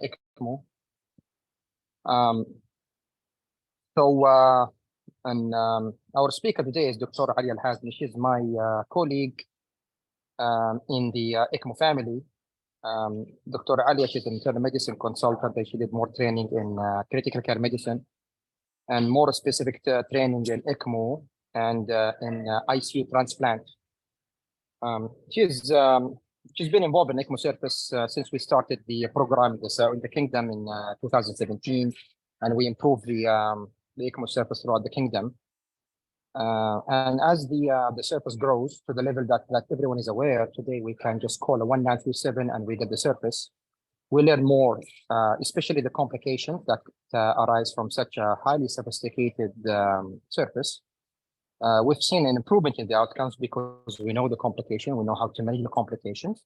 ECMO. Our speaker today is Dr. Ali Al-Hazmi. She's my colleague in the ECMO family. Dr. Ali, she's an internal medicine consultant, and she did more training in critical care medicine and more specific training in ECMO and in ICU transplant. She's been involved in ECMO service since we started the program in the kingdom in 2017, and we improved the ECMO service throughout the kingdom. And as the service grows to the level that everyone is aware, today we can just call a 1937 and we get the service. We learn more, especially the complications that arise from such a highly sophisticated service. We've seen an improvement in the outcomes because we know the complication, we know how to manage the complications,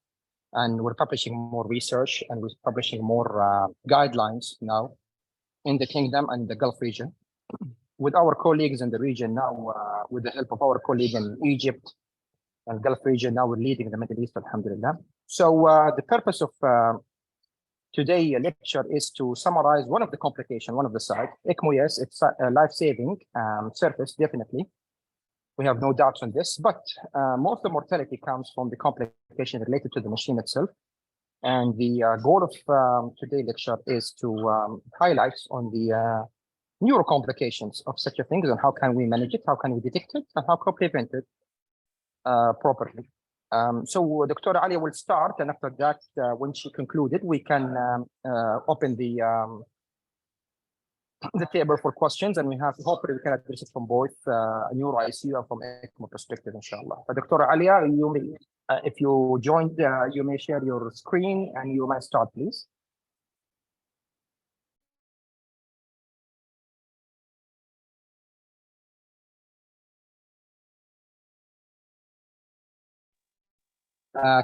and we're publishing more research and we're publishing more guidelines now in the kingdom and the Gulf region. With our colleagues in the region now, with the help of our colleague in Egypt and Gulf region, now we're leading the Middle East, alhamdulillah. So the purpose of today's lecture is to summarize one of the complications, one of the sides. ECMO, yes, it's a life-saving service, definitely. We have no doubts on this, but most of the mortality comes from the complication related to the machine itself. And the goal of today's lecture is to highlight on the neuro complications of such a thing and how can we manage it, how can we detect it, and how can we prevent it properly. So Dr. Ali will start, and after that, when she concluded, we can open the table for questions, and we have hopefully we can address it from both neuro ICU and from ECMO perspective, inshallah. But Dr. Ali, you may, if you joined, you may share your screen and you may start, please.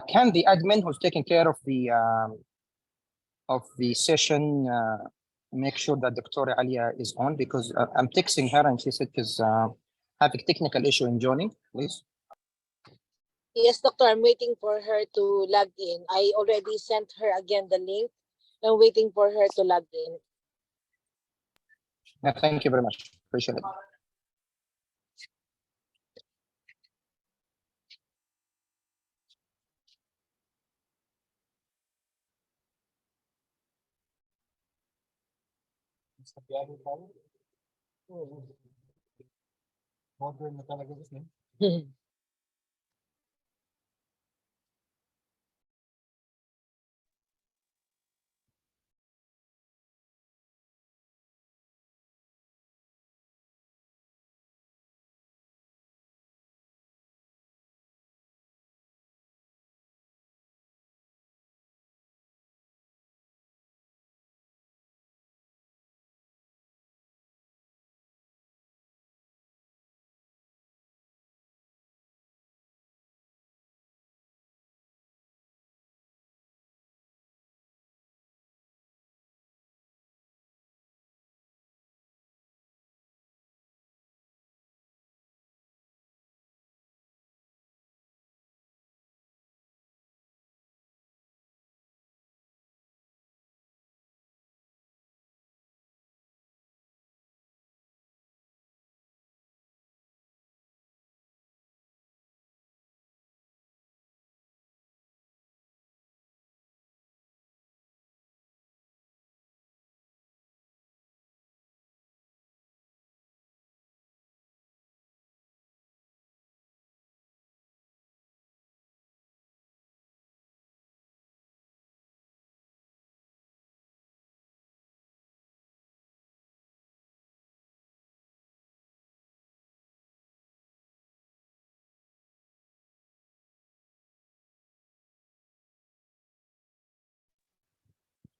Can the admin who's taking care of the session make sure that Dr. Alia is on, because I'm texting her and she said she's having technical issue in joining, please. Yes, doctor, I'm waiting for her to log in. I already sent her again the link. I'm waiting for her to log in. Yeah, thank you very much. Appreciate it.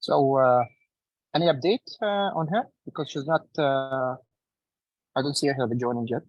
So any update on her? Because she's not, I don't see her joining yet.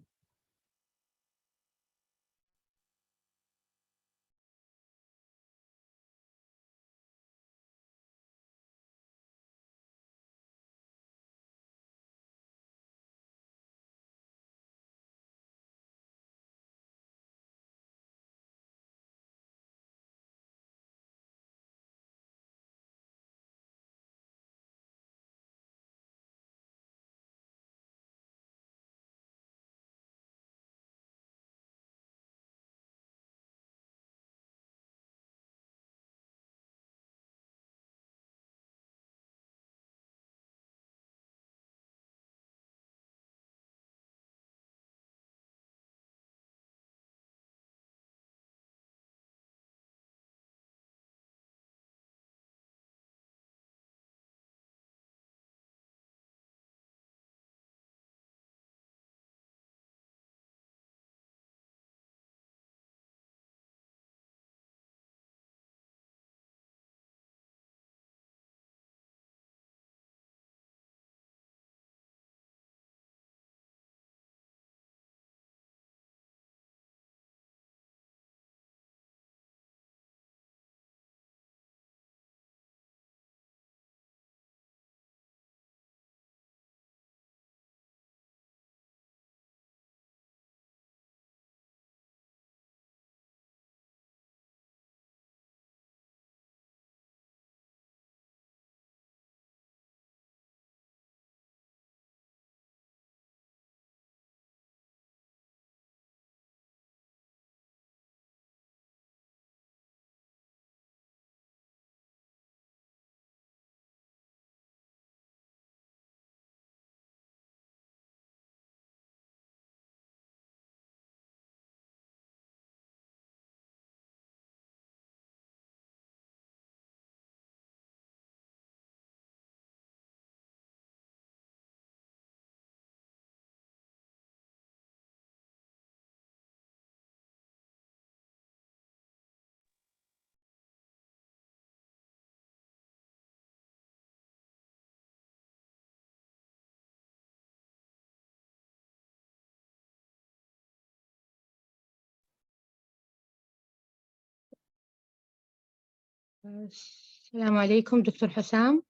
السلام عليكم دكتور حسام.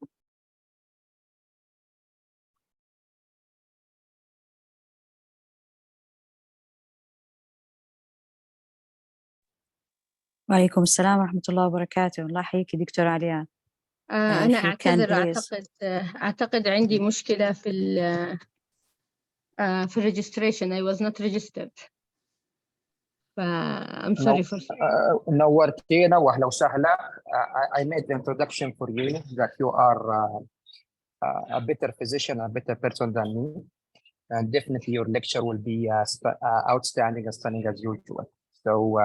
وعليكم السلام ورحمة الله وبركاته. الله يحييك دكتور علياء. أنا if you can أعتذر، please. أعتقد عندي مشكلة في registration. I was not registered. I'm sorry for. نورتينا واهلا وسهلا. I made the introduction for you that you are a better physician, a better person than me, and definitely your lecture will be outstanding and stunning as usual. So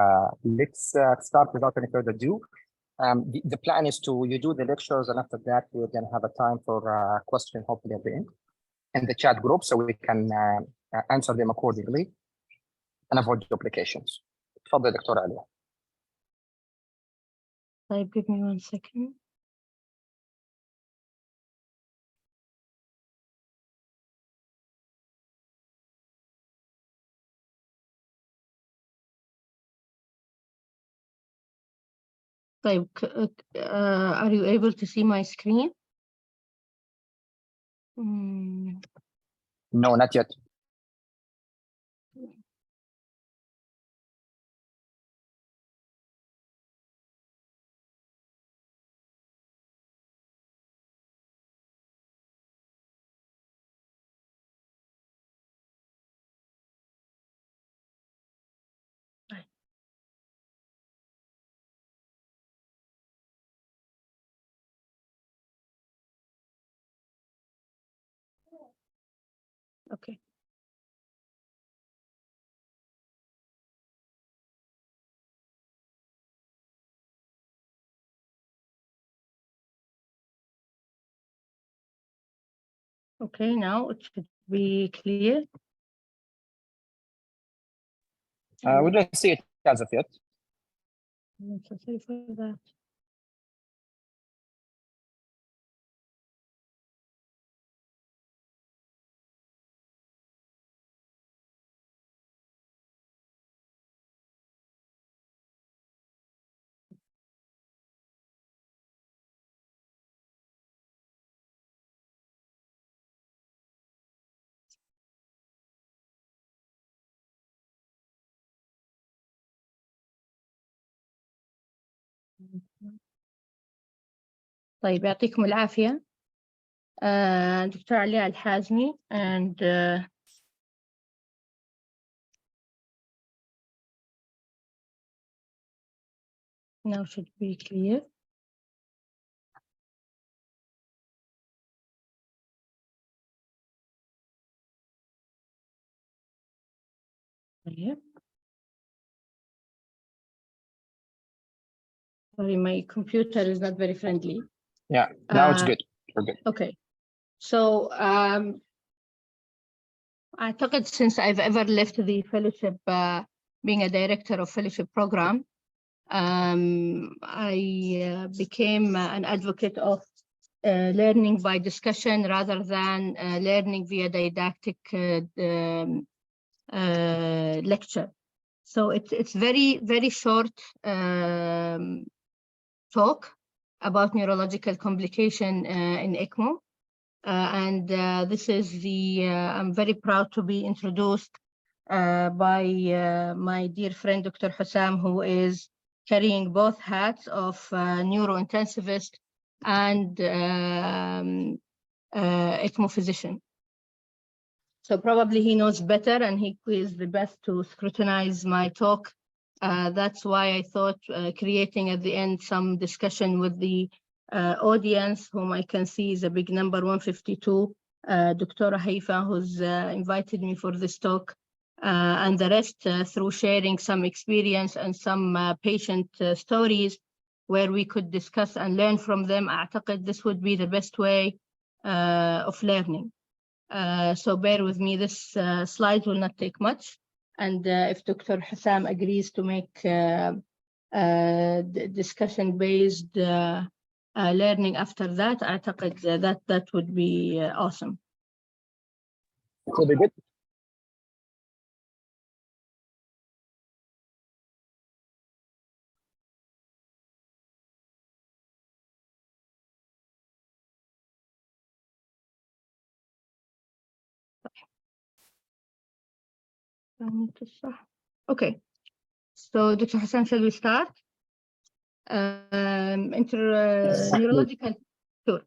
let's start without any further ado. The plan is you do the lectures, and after that we're going to have a time for question hopefully at the end in the chat group, so we can answer them accordingly and avoid duplications. تفضل دكتور علياء. طيب give me 1 second. طيب are you able to see my screen? No, not yet. Okay. Okay, now it should be clear. We don't see it as of yet. I'm so sorry for that. طيب يعطيكم العافية. دكتور علياء الحازمي and now should be clear. طيب. Sorry, my computer is not very friendly. Yeah, now it's good. We're good. Okay. So أعتقد since I've ever left the fellowship, being a director of fellowship program, I became an advocate of learning by discussion rather than learning via didactic lecture. So it's very short talk about neurological complication in ECMO. And this is I'm very proud to be introduced by my dear friend, Dr. Hussam, who is carrying both hats of neurointensivist and ECMO physician. So probably he knows better and he is the best to scrutinize my talk. That's why I thought creating at the end some discussion with the audience, whom I can see is a big number, 152, Dr. Haifa, who's invited me for this talk, and the rest through sharing some experience and some patient stories where we could discuss and learn from them. أعتقد this would be the best way of learning. So bear with me, this slide will not take much. And if Dr. Hussam agrees to make discussion-based learning after that, أعتقد that would be awesome. It will be good. Okay, so Dr. Hassan, shall we start? Neurological, sure.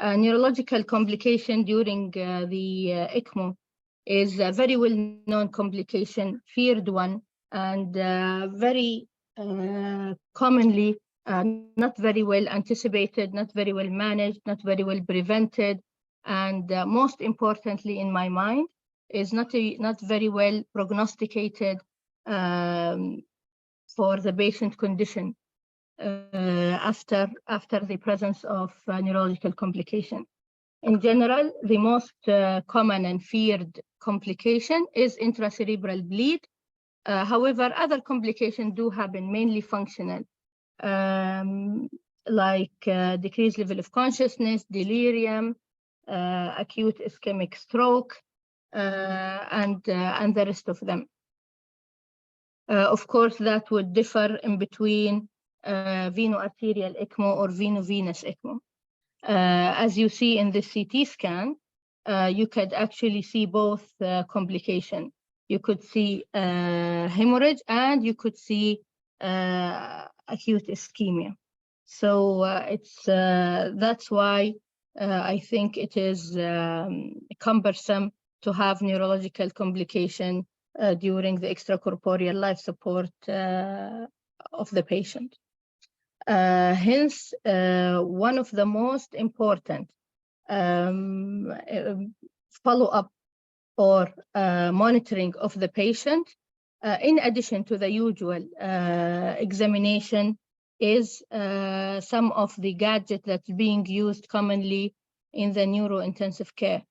Neurological complication during the ECMO is a very well-known complication, feared one, and very commonly not very well anticipated, not very well managed, not very well prevented, and most importantly in my mind is not very well prognosticated for the patient condition after the presence of neurological complication. In general, the most common and feared complication is intracerebral bleed. However, other complications do happen, mainly functional, like decreased level of consciousness, delirium, acute ischemic stroke, and the rest of them. Of course, that would differ in between veno-arterial ECMO or veno-venous ECMO. As you see in the CT scan, you could actually see both complications. You could see hemorrhage and you could see acute ischemia. So that's why I think it is cumbersome to have neurological complication during the extracorporeal life support of the patient. Hence, one of the most important follow-up or monitoring of the patient, in addition to the usual examination, is some of the gadgets that's being used commonly in the neurointensive care.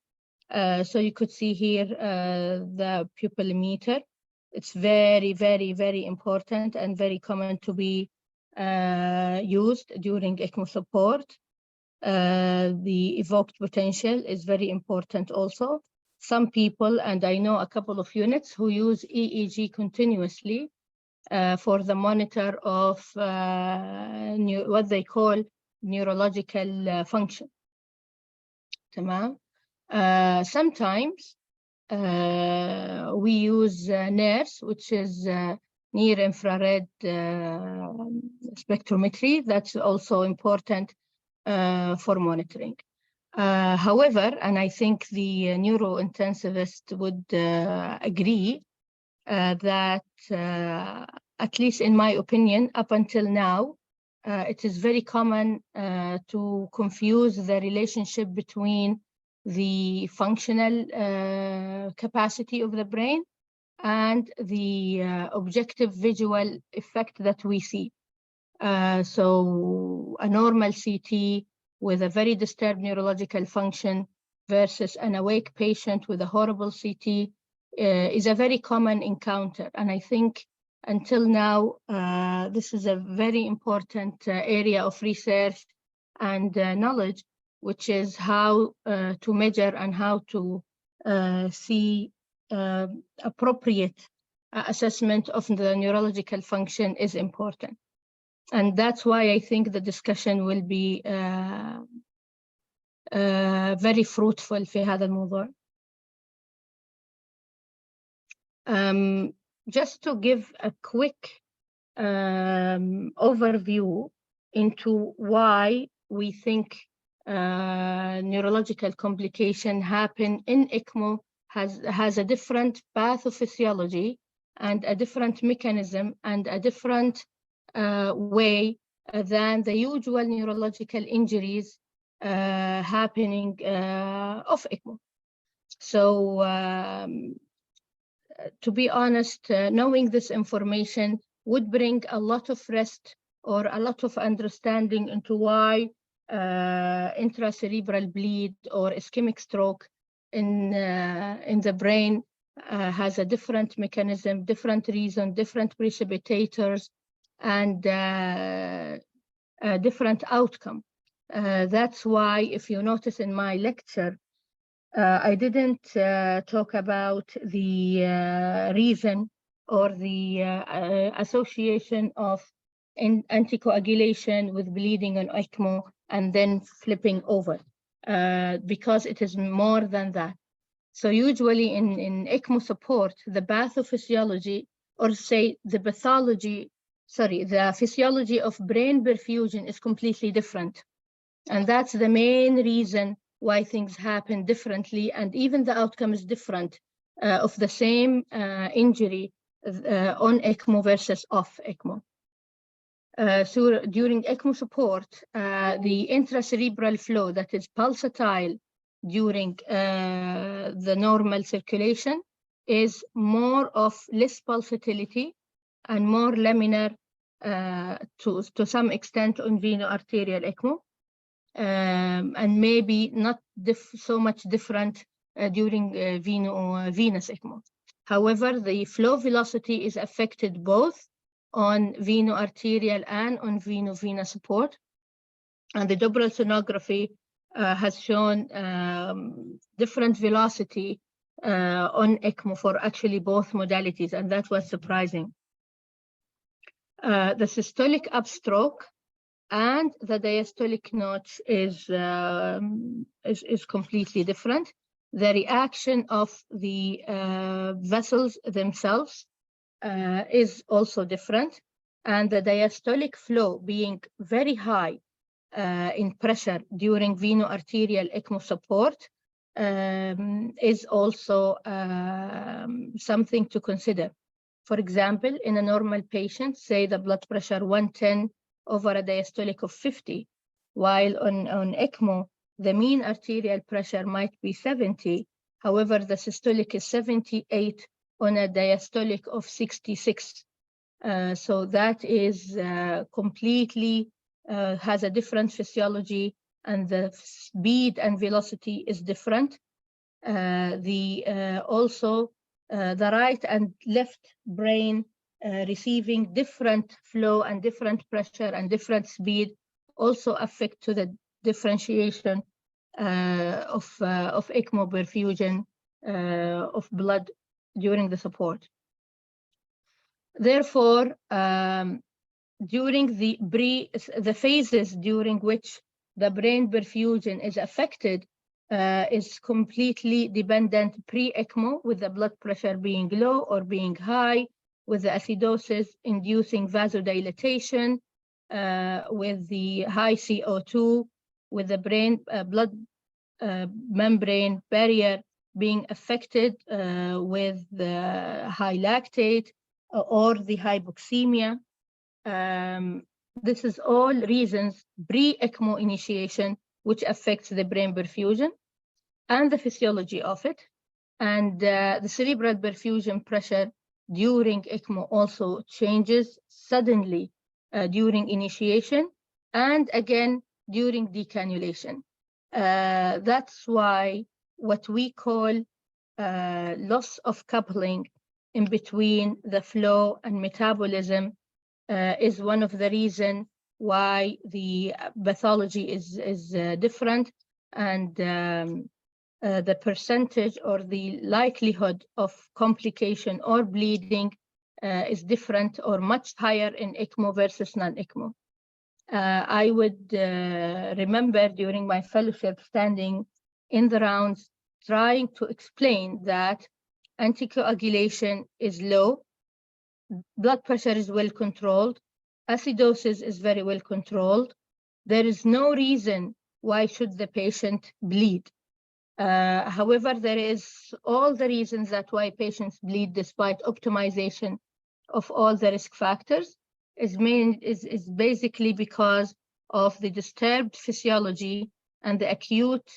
So you could see here the pupillometer. It's very, very, very important and very common to be used during ECMO support. The evoked potential is very important also. Some people, and I know a couple of units who use EEG continuously for the monitor of what they call neurological function. Tamam. Sometimes we use NIRS, which is near infrared spectrometry. That's also important for monitoring. However, and I think the neurointensivist would agree that, at least in my opinion, up until now, it is very common to confuse the relationship between the functional capacity of the brain and the objective visual effect that we see. So a normal CT with a very disturbed neurological function versus an awake patient with a horrible CT is a very common encounter. And I think until now, this is a very important area of research and knowledge, which is how to measure and how to see appropriate assessment of the neurological function is important. And that's why I think the discussion will be very fruitful في هذا الموضوع. Just to give a quick overview into why we think neurological complication happen in ECMO has a different pathophysiology and a different mechanism and a different way than the usual neurological injuries happening of ECMO. So to be honest, knowing this information would bring a lot of rest or a lot of understanding into why intracerebral bleed or ischemic stroke in the brain has a different mechanism, different reason, different precipitators, and different outcome. That's why, if you notice in my lecture, I didn't talk about the reason or the association of anticoagulation with bleeding on ECMO and then flipping over, because it is more than that. So usually in ECMO support, the pathophysiology, or say the physiology of brain perfusion is completely different. And that's the main reason why things happen differently, and even the outcome is different of the same injury on ECMO versus off ECMO. So during ECMO support, the intracerebral flow that is pulsatile during the normal circulation is more of less pulsatility and more laminar to some extent on veno-arterial ECMO, and maybe not so much different during venous ECMO. However, the flow velocity is affected both on veno-arterial and on veno-vena support. And the Doppler sonography has shown different velocity on ECMO for actually both modalities, and that was surprising. The systolic upstroke and the diastolic notch is completely different. The reaction of the vessels themselves is also different, and the diastolic flow being very high in pressure during veno-arterial ECMO support is also something to consider. For example, in a normal patient, say the blood pressure 110 over a diastolic of 50, while on ECMO, the mean arterial pressure might be 70. However, the systolic is 78 on a diastolic of 66. So that is completely has a different physiology, and the speed and velocity is different. Also, the right and left brain receiving different flow and different pressure and different speed also affect to the differentiation of ECMO perfusion of blood during the support. Therefore, during the phases during which the brain perfusion is affected is completely dependent pre-ECMO, with the blood pressure being low or being high, with the acidosis inducing vasodilatation, with the high CO2, with the brain blood membrane barrier being affected with the high lactate or the hypoxemia. This is all reasons pre-ECMO initiation which affects the brain perfusion and the physiology of it. And the cerebral perfusion pressure during ECMO also changes suddenly during initiation and again during decannulation. That's why what we call loss of coupling in between the flow and metabolism is one of the reasons why the pathology is different, and the percentage or the likelihood of complication or bleeding is different or much higher in ECMO versus non-ECMO. I would remember during my fellowship standing in the rounds trying to explain that anticoagulation is low, blood pressure is well controlled, acidosis is very well controlled. There is no reason why should the patient bleed. However, there is all the reasons that why patients bleed despite optimization of all the risk factors is basically because of the disturbed physiology and the acute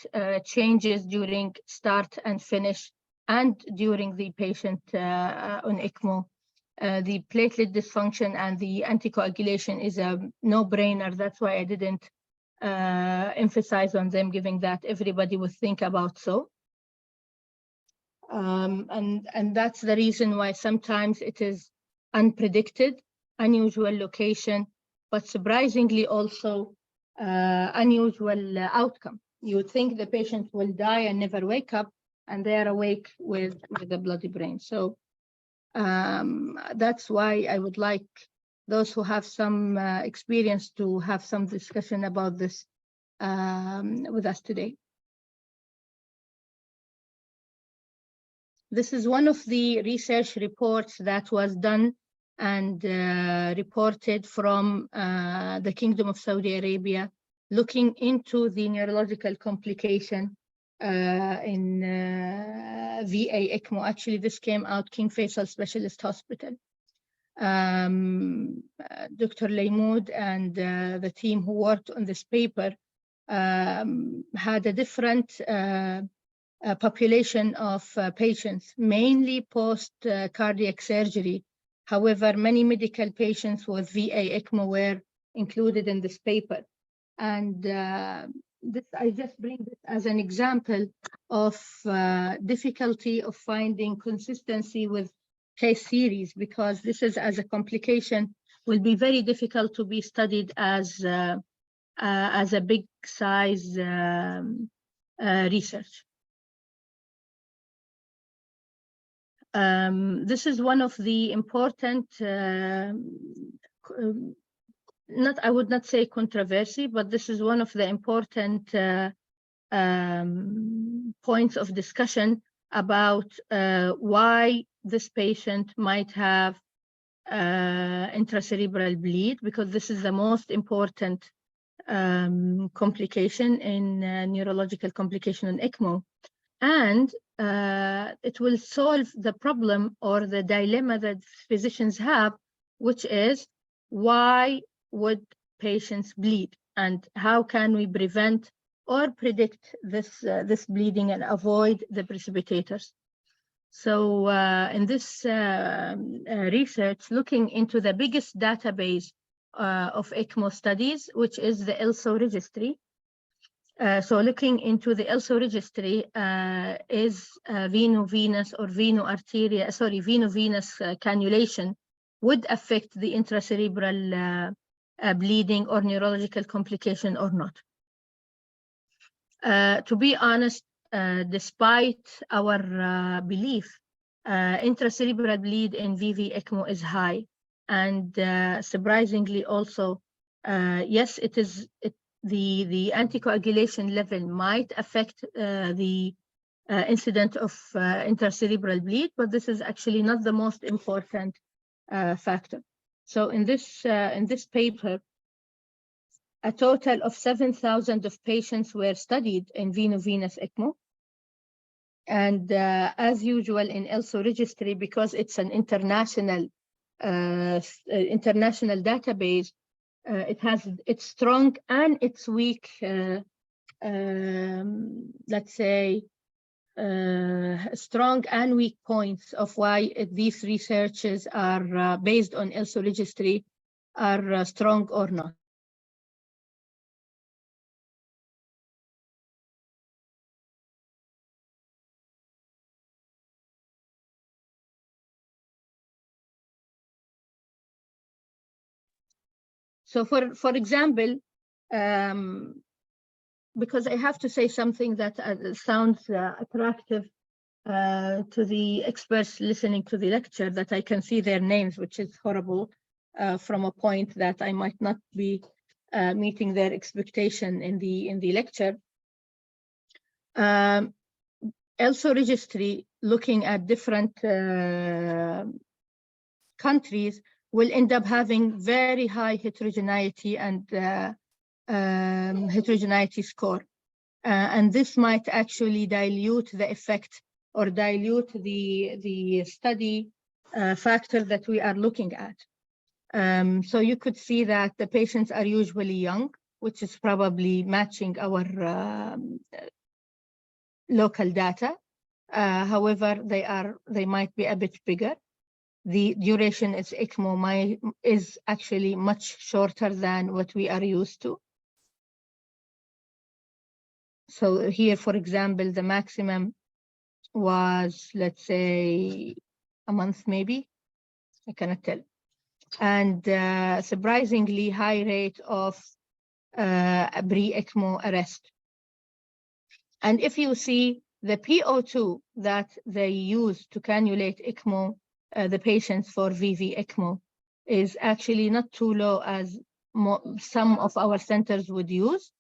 changes during start and finish and during the patient on ECMO. The platelet dysfunction and the anticoagulation is a no-brainer. That's why I didn't emphasize on them, given that everybody would think about so. And that's the reason why sometimes it is unpredicted, unusual location, but surprisingly also unusual outcome. You would think the patient will die and never wake up, and they are awake with the bloody brain. So that's why I would like those who have some experience to have some discussion about this with us today. This is one of the research reports that was done and reported from the Kingdom of Saudi Arabia, looking into the neurological complication in VA ECMO. Actually, this came out King Faisal Specialist Hospital. Dr. Laymoud and the team who worked on this paper had a different population of patients, mainly post-cardiac surgery. However, many medical patients with VA ECMO were included in this paper. And I just bring this as an example of difficulty of finding consistency with case series, because this is as a complication will be very difficult to be studied as a big size research. This is one of the important, I would not say controversy, but this is one of the important points of discussion about why this patient might have intracerebral bleed, because this is the most important complication in neurological complication in ECMO. And it will solve the problem or the dilemma that physicians have, which is why would patients bleed, and how can we prevent or predict this bleeding and avoid the precipitators. So in this research, looking into the biggest database of ECMO studies, which is the ELSO registry. So looking into the ELSO registry is veno-venous or veno-venous cannulation would affect the intracerebral bleeding or neurological complication or not. To be honest, despite our belief, intracerebral bleed in VV ECMO is high, and surprisingly also, yes, the anticoagulation level might affect the incident of intracerebral bleed, but this is actually not the most important factor. So in this paper, a total of 7,000 of patients were studied in veno-venous ECMO. And as usual in ELSO registry, because it's an international database, it has its strong and its weak, let's say, strong and weak points of why these researches are based on ELSO registry are strong or not. So for example, because I have to say something that sounds attractive to the experts listening to the lecture, that I can see their names, which is horrible from a point that I might not be meeting their expectation in the lecture. ELSO registry, looking at different countries, will end up having very high heterogeneity and heterogeneity score. And this might actually dilute the effect or dilute the study factor that we are looking at. So you could see that the patients are usually young, which is probably matching our local data. However, they might be a bit bigger. The duration is ECMO is actually much shorter than what we are used to. So here, for example, the maximum was, let's say, a month maybe, I cannot tell. And surprisingly high rate of pre-ECMO arrest. And if you see the PO2 that they use to cannulate ECMO, the patients for VV ECMO, is actually not too low as some of our centers would use.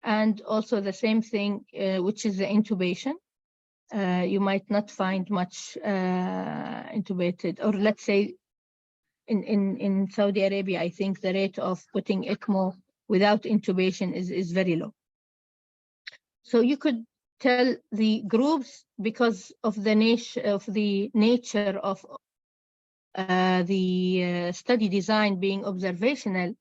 And also the same thing, which is the intubation. you might not find much intubated, or let's say in Saudi Arabia, I think the rate of putting ECMO without intubation is very low. So you could tell the groups, because of the nature of the study design being observational,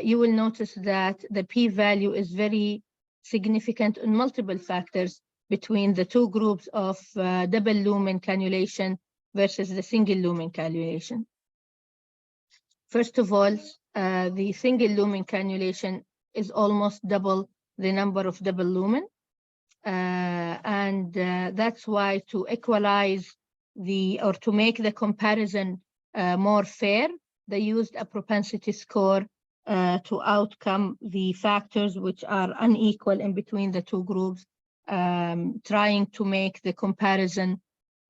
you will notice that the p-value is very significant in multiple factors between the two groups of double lumen cannulation versus the single lumen cannulation. First of all, the single lumen cannulation is almost double the number of double lumen. And that's why, to equalize or to make the comparison more fair, they used a propensity score to outcome the factors which are unequal in between the two groups, trying to make the comparison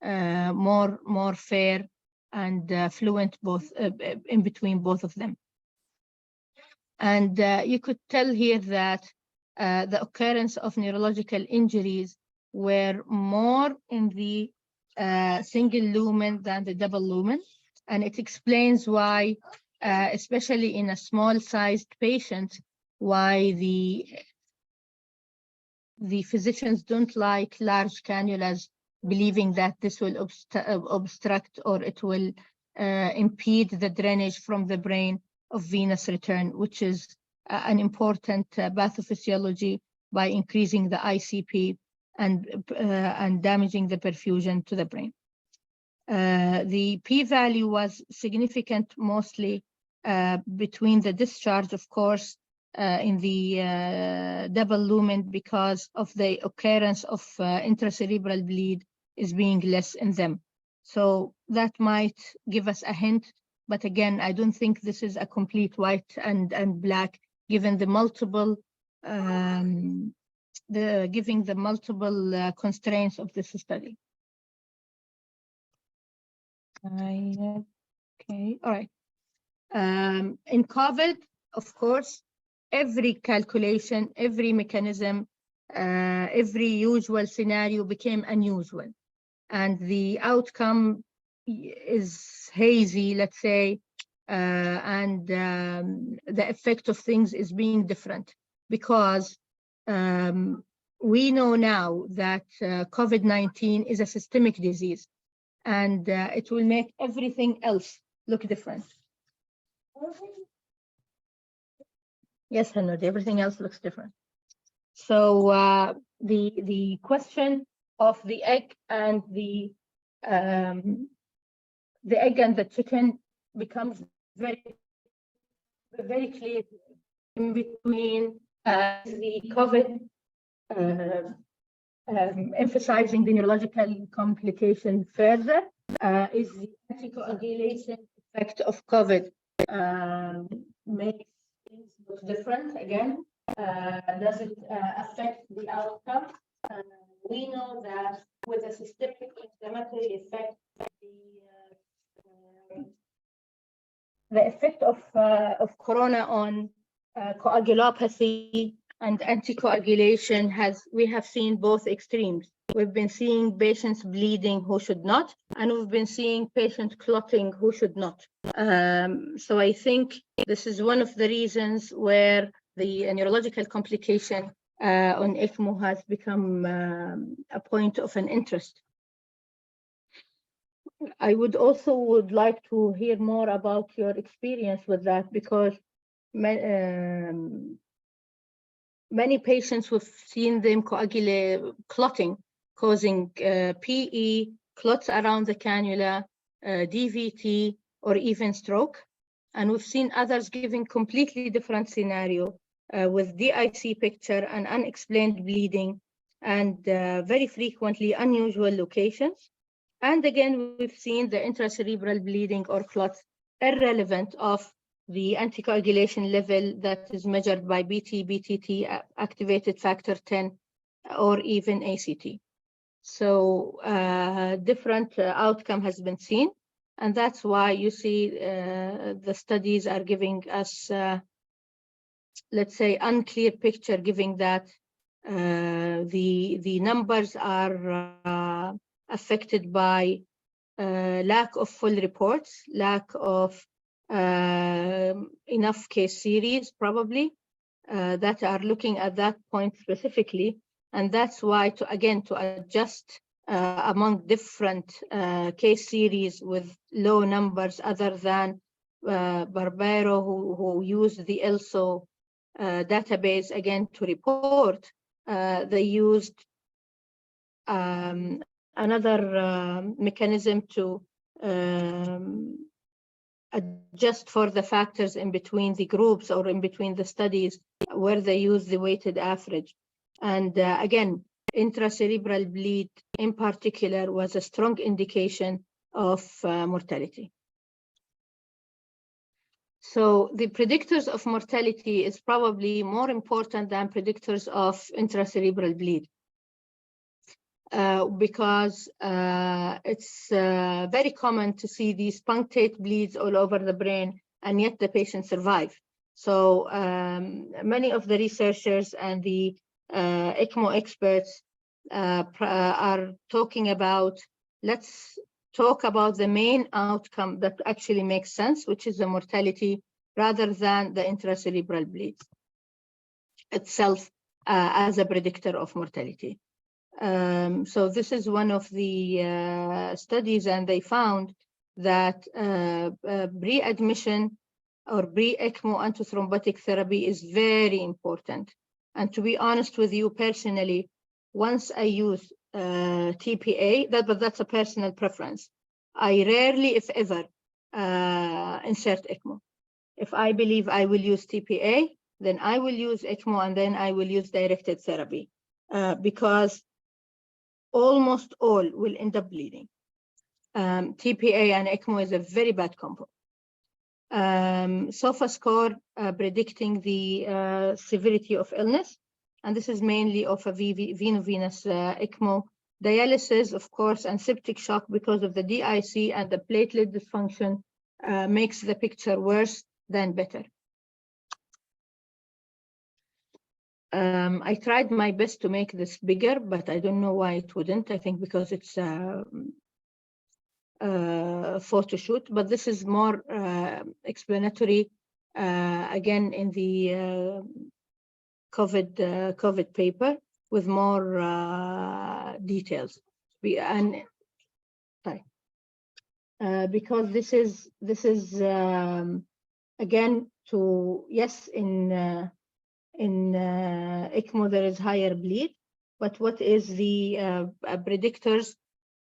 more fair and fluent both in between both of them. And you could tell here that the occurrence of neurological injuries were more in the single lumen than the double lumen. And it explains why, especially in a small-sized patient, why the physicians don't like large cannulas, believing that this will obstruct or it will impede the drainage from the brain of venous return, which is an important pathophysiology by increasing the ICP and damaging the perfusion to the brain. The p-value was significant mostly between the discharge, of course, in the double lumen, because of the occurrence of intracerebral bleed is being less in them. So that might give us a hint, but again, I don't think this is a complete white and black, given the multiple giving the multiple constraints of this study. Okay, all right. In COVID, of course, every calculation, every mechanism, every usual scenario became unusual, and the outcome is hazy, let's say, and the effect of things is being different, because we know now that COVID-19 is a systemic disease, and it will make everything else look different. Yes, Henry, everything else looks different. So the question of the egg and the egg and the chicken becomes very clear in between the COVID emphasizing the neurological complication further, is the anticoagulation effect of COVID makes things look different again. Does it affect the outcome? We know that with a systemic inflammatory effect, the effect of corona on coagulopathy and anticoagulation we have seen both extremes. We've been seeing patients bleeding who should not, and we've been seeing patients clotting who should not. So I think this is one of the reasons where the neurological complication on ECMO has become a point of an interest. I would like to hear more about your experience with that, because many patients, we've seen them clotting, causing PE, clots around the cannula, DVT, or even stroke. And we've seen others giving completely different scenario with DIC picture and unexplained bleeding, and very frequently unusual locations. And again, we've seen the intracerebral bleeding or clots irrelevant of the anticoagulation level that is measured by BTT, activated factor 10, or even ACT. So different outcome has been seen, and that's why you see the studies are giving us, let's say, unclear picture, giving that the the numbers are affected by lack of full reports, lack of enough case series, probably, that are looking at that point specifically. And that's why, to adjust among different case series with low numbers other than Barbero, who used the ELSO database again to report, they used another mechanism to adjust for the factors in between the groups or in between the studies where they use the weighted average. And again, intracerebral bleed in particular was a strong indication of mortality. So the predictors of mortality is probably more important than predictors of intracerebral bleed. Because it's very common to see these punctate bleeds all over the brain, and yet the patients survive. So many of the researchers and the ECMO experts are talking about, let's talk about the main outcome that actually makes sense, which is the mortality, rather than the intracerebral bleed itself as a predictor of mortality. So this is one of the studies, and they found that pre-admission or pre-ECMO antithrombotic therapy is very important. And to be honest with you personally, once I use TPA, but that's a personal preference. I rarely, if ever, insert ECMO. If I believe I will use TPA, then I will use ECMO, and then I will use directed therapy because almost all will end up bleeding. TPA and ECMO is a very bad combo. SOFA score predicting the severity of illness, and this is mainly of a veno-venous ECMO. Dialysis, of course, and septic shock because of the DIC and the platelet dysfunction makes the picture worse than better. I tried my best to make this bigger, but I don't know why it wouldn't. I think because it's a photo shoot, but this is more explanatory, again, in the COVID paper with more details. Because this is again, to, yes, in ECMO there is higher bleed, but what is the predictors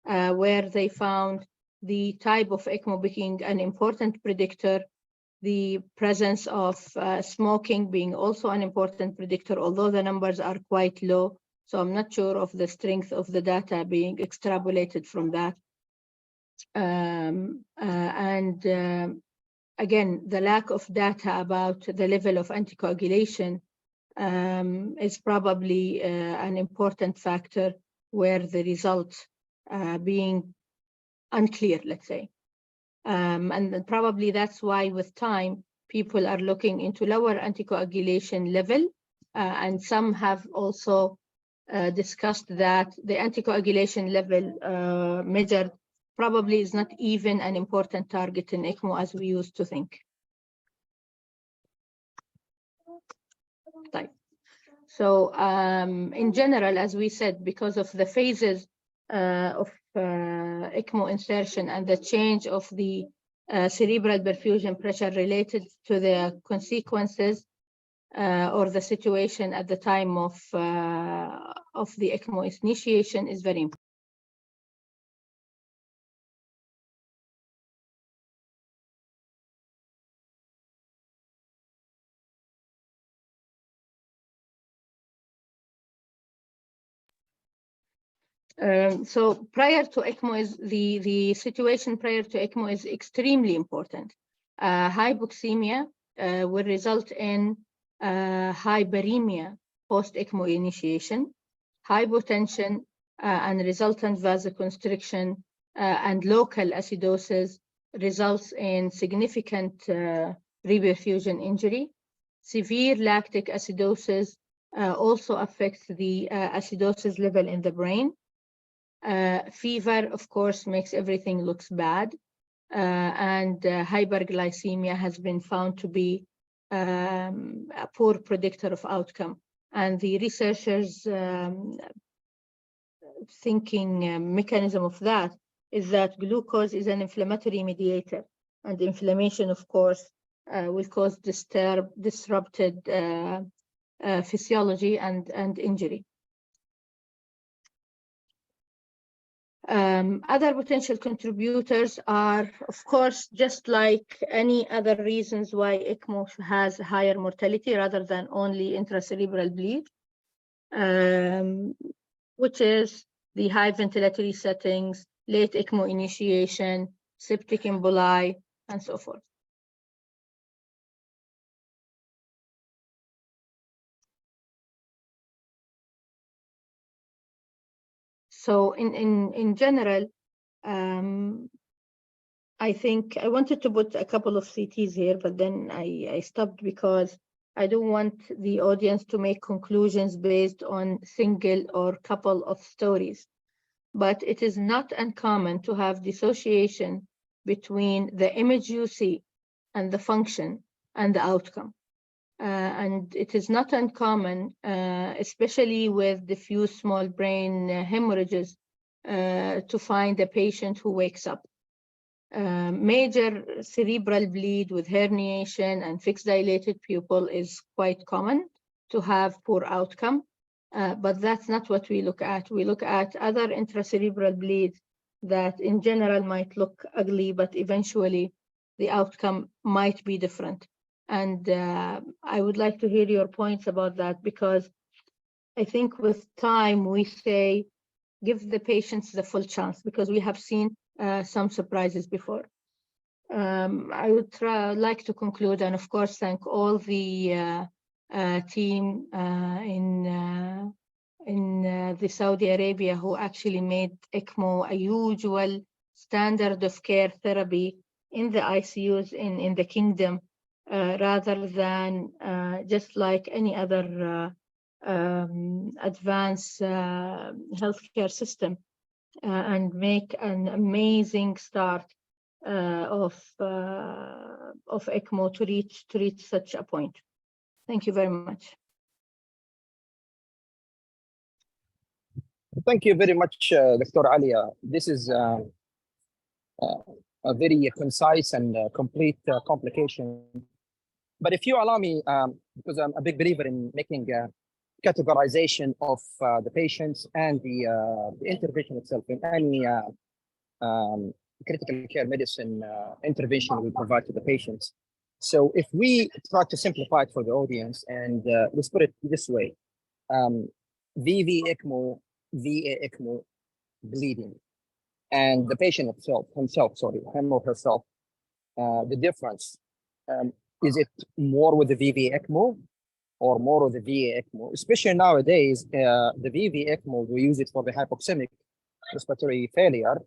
where they found the type of ECMO being an important predictor, the presence of smoking being also an important predictor, although the numbers are quite low. So I'm not sure of the strength of the data being extrapolated from that. Again, the lack of data about the level of anticoagulation is probably an important factor where the results being unclear, let's say. And probably that's why with time, people are looking into lower anticoagulation level. And some have also discussed that the anticoagulation level measured probably is not even an important target in ECMO as we used to think. So in general, as we said, because of the phases of ECMO insertion and the change of the cerebral perfusion pressure related to the consequences or the situation at the time of the ECMO initiation is very important. So prior to ECMO is the situation prior to ECMO is extremely important. Hypoxemia will result in hyperemia post ECMO initiation, hypotension and resultant vasoconstriction and local acidosis results in significant reperfusion injury, severe lactic acidosis also affects the acidosis level in the brain. Fever, of course, makes everything looks bad. And hyperglycemia has been found to be a poor predictor of outcome. And the researchers' thinking mechanism of that is that glucose is an inflammatory mediator, and inflammation, of course, will cause disrupted physiology and injury. Other potential contributors are, of course, just like any other reasons why ECMO has higher mortality rather than only intracerebral bleed, which is the high ventilatory settings, late ECMO initiation, septic emboli, and so forth. So in general, I think I wanted to put a couple of CTs here, but then I stopped because I don't want the audience to make conclusions based on single or couple of stories. But it is not uncommon to have dissociation between the image you see and the function and the outcome. And it is not uncommon, especially with diffuse small brain hemorrhages, to find a patient who wakes up. Major cerebral bleed with herniation and fixed dilated pupil is quite common to have poor outcome, but that's not what we look at. We look at other intracerebral bleeds that in general might look ugly, but eventually the outcome might be different. And I would like to hear your points about that, because I think with time we say, give the patients the full chance, because we have seen some surprises before. I would like to conclude and of course thank all the team in the Saudi Arabia who actually made ECMO a usual standard of care therapy in the ICUs in the kingdom, rather than just like any other advanced healthcare system, and make an amazing start of ECMO to reach such a point. Thank you very much. Thank you very much, Dr. Alia. This is a very concise and complete complication. But if you allow me, because I'm a big believer in making categorization of the patients and the intervention itself in any critical care medicine intervention we provide to the patients. So if we try to simplify it for the audience, and let's put it this way, VV ECMO, VA ECMO, bleeding, and the patient him or herself, the difference, is it more with the VV ECMO or more with the VA ECMO? Especially nowadays, the VV ECMO, we use it for the hypoxemic respiratory failure.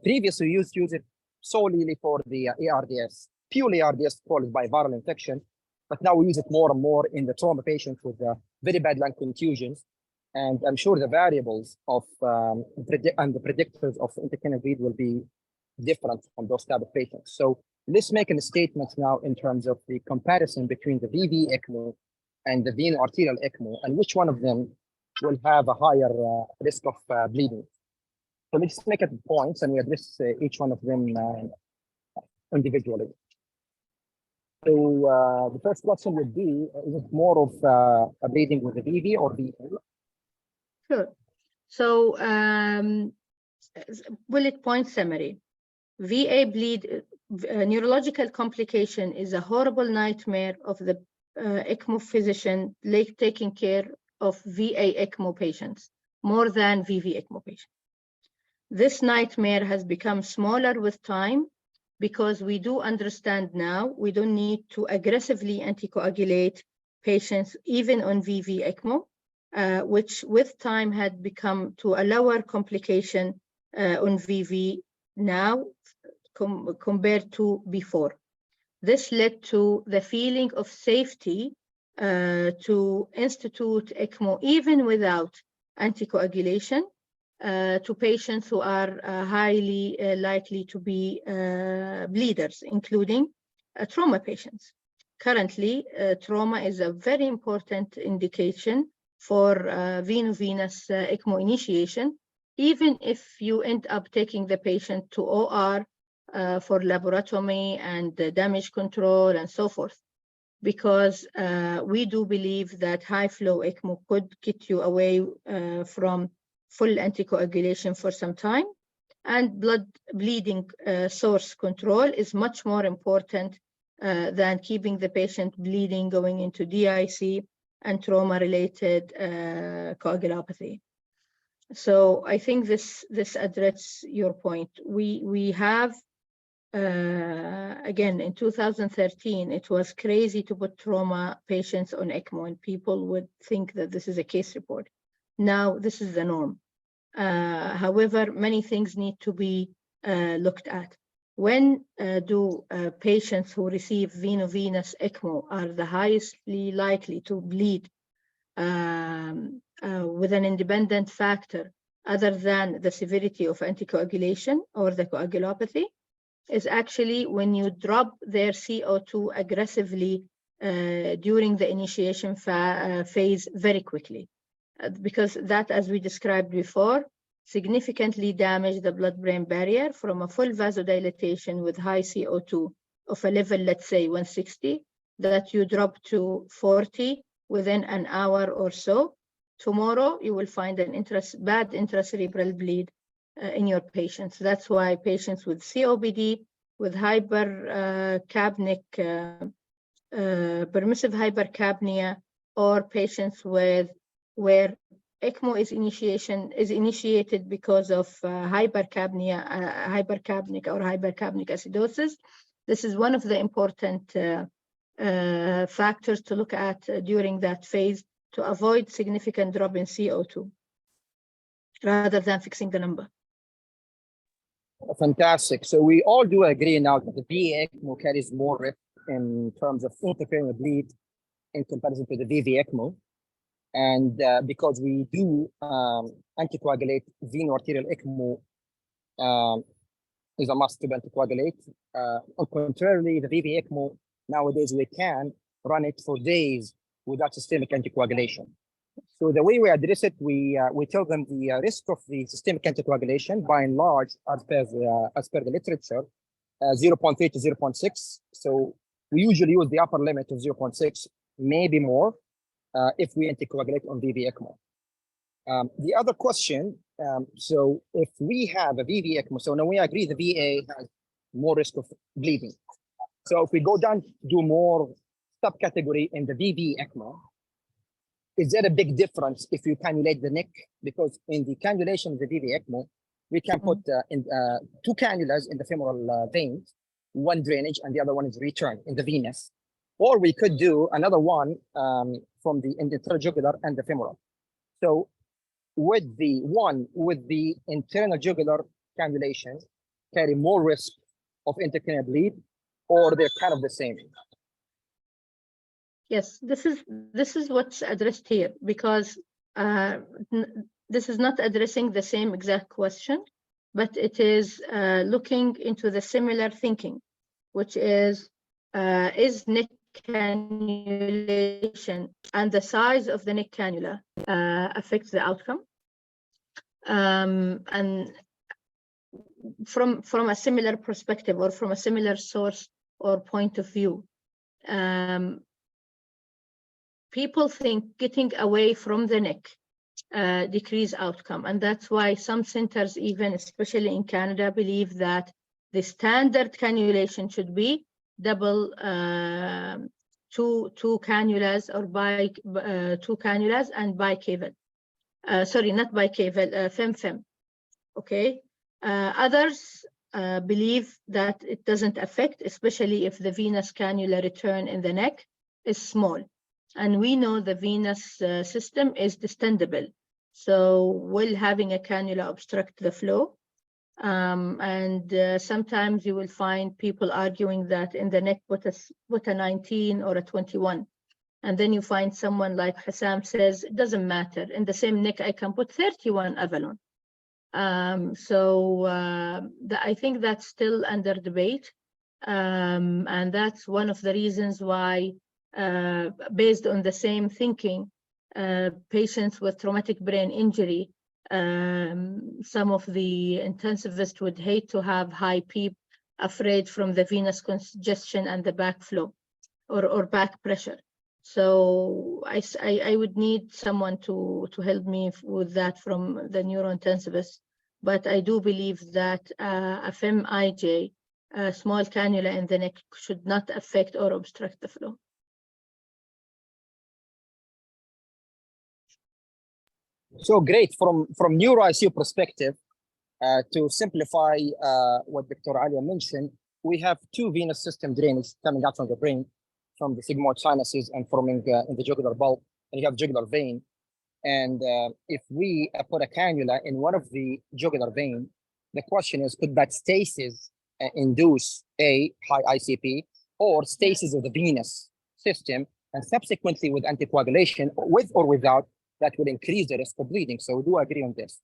Previously, we used to use it solely for the ARDS, purely ARDS caused by viral infection. But now we use it more and more in the trauma patients with very bad lung contusions. And I'm sure the variables of and the predictors of intercranial bleed will be different from those type of patients. So let's make a statement now in terms of the comparison between the VV ECMO and the veno-arterial ECMO, and which one of them will have a higher risk of bleeding. So let's make it points and we address each one of them individually. So the first question would be, is it more of a bleeding with the VV or VA? Sure. So bullet point summary. VA bleed, neurological complication is a horrible nightmare of the ECMO physician taking care of VA ECMO patients more than VV ECMO patients. This nightmare has become smaller with time because we do understand now we don't need to aggressively anticoagulate patients even on VV ECMO, which with time had become to a lower complication on VV now compared to before. This led to the feeling of safety to institute ECMO even without anticoagulation to patients who are highly likely to be bleeders, including trauma patients. Currently, trauma is a very important indication for veno-venous ECMO initiation, even if you end up taking the patient to OR for laparotomy and damage control and so forth, because we do believe that high-flow ECMO could get you away from full anticoagulation for some time, and bleeding source control is much more important than keeping the patient bleeding going into DIC and trauma-related coagulopathy. So I think this addresses your point. We have, again, in 2013, it was crazy to put trauma patients on ECMO, and people would think that this is a case report. Now, this is the norm. However, many things need to be looked at. When do patients who receive veno-venous ECMO are the highestly likely to bleed with an independent factor other than the severity of anticoagulation or the coagulopathy, is actually when you drop their CO2 aggressively during the initiation phase very quickly. Because that, as we described before, significantly damage the blood-brain barrier from a full vasodilatation with high CO2 of a level, let's say 160, that you drop to 40 within an hour or so. Tomorrow, you will find an bad intracerebral bleed in your patients. That's why patients with COPD, with hypercapnic, permissive hypercapnia, or patients where ECMO is initiated because of hypercapnic or hypercapnic acidosis. This is one of the important factors to look at during that phase to avoid significant drop in CO2 rather than fixing the number. Fantastic. So we all do agree now that the VA ECMO carries more risk in terms of interfering bleed in comparison to the VV ECMO. And because we do anticoagulate, veno-arterial ECMO is a must to anticoagulate. Contrarily, the VV ECMO, nowadays we can run it for days without systemic anticoagulation. So the way we address it, we tell them the risk of the systemic anticoagulation, by and large, as per the literature, 0.3 to 0.6. So we usually use the upper limit of 0.6, maybe more, if we anticoagulate on VV ECMO. The other question, so if we have a VV ECMO, so now we agree the VA has more risk of bleeding. So if we go down to do more subcategory in the VV ECMO, is there a big difference if you cannulate the neck? Because in the cannulation of the VV ECMO, we can put two cannulas in the femoral veins, one drainage and the other one is return in the venous. Or we could do another one from the interjugular and the femoral. So with the internal jugular cannulation carry more risk of intracranial bleed, or they're kind of the same? Yes, this is what's addressed here, because this is not addressing the same exact question, but it is looking into the similar thinking, which is neck cannulation and the size of the neck cannula affects the outcome? And from a similar perspective or from a similar source or point of view, people think getting away from the neck decrease outcome, and that's why some centers, even especially in Canada, believe that the standard cannulation should be double two cannulas or two cannulas and bicaval. Sorry, not bicaval, fem-fem. Okay. Others believe that it doesn't affect, especially if the venous cannula return in the neck is small. And we know the venous system is distendable. So will having a cannula obstruct the flow? And sometimes you will find people arguing that in the neck put a 19 or a 21. And then you find someone like Hassam says, it doesn't matter. In the same neck, I can put 31 Avalon. I think that's still under debate. And that's one of the reasons why, based on the same thinking, patients with traumatic brain injury, some of the intensivists would hate to have high PEEP, afraid from the venous congestion and the backflow or back pressure. So I would need someone to help me with that from the neurointensivist. But I do believe that a FEM-IJ, a small cannula in the neck, should not affect or obstruct the flow. So great. From neuro ICU perspective, to simplify what Dr. Alia mentioned, we have two venous system drainage coming out from the brain, from the sigmoid sinuses and forming in the jugular bulb, and you have jugular vein. And if we put a cannula in one of the jugular vein, the question is, could that stasis induce a high ICP, or stasis of the venous system, and subsequently with anticoagulation, with or without, that will increase the risk of bleeding. So we do agree on this.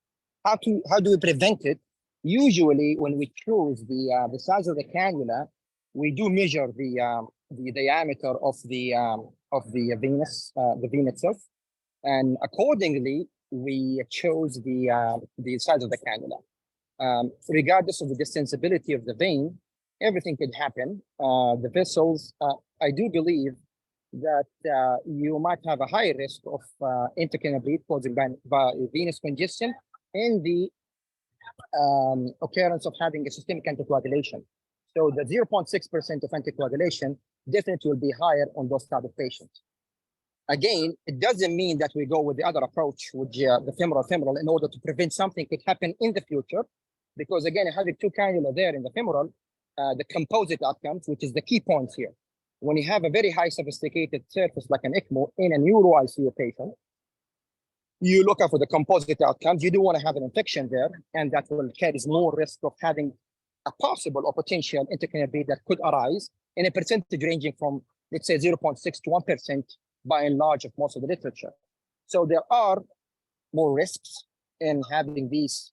How do we prevent it? Usually, when we choose the size of the cannula, we do measure the diameter of the vein itself, and accordingly we chose the size of the cannula. Regardless of the distensibility of the vein, everything could happen. The vessels, I do believe that you might have a high risk of intracranial bleed caused by venous congestion and the occurrence of having a systemic anticoagulation. So the 0.6% of anticoagulation definitely will be higher on those type of patients. Again, it doesn't mean that we go with the other approach, with the femoral, in order to prevent something could happen in the future. Because again, having two cannula there in the femoral, the composite outcomes, which is the key point here. When you have a very high sophisticated surface like an ECMO in a neuro ICU patient, you look out for the composite outcomes. You do want to have an infection there, and that will carry more risk of having a possible or potential intracranial bleed that could arise in a percentage ranging from, let's say, 0.6 to 1% by and large of most of the literature. So there are more risks in having these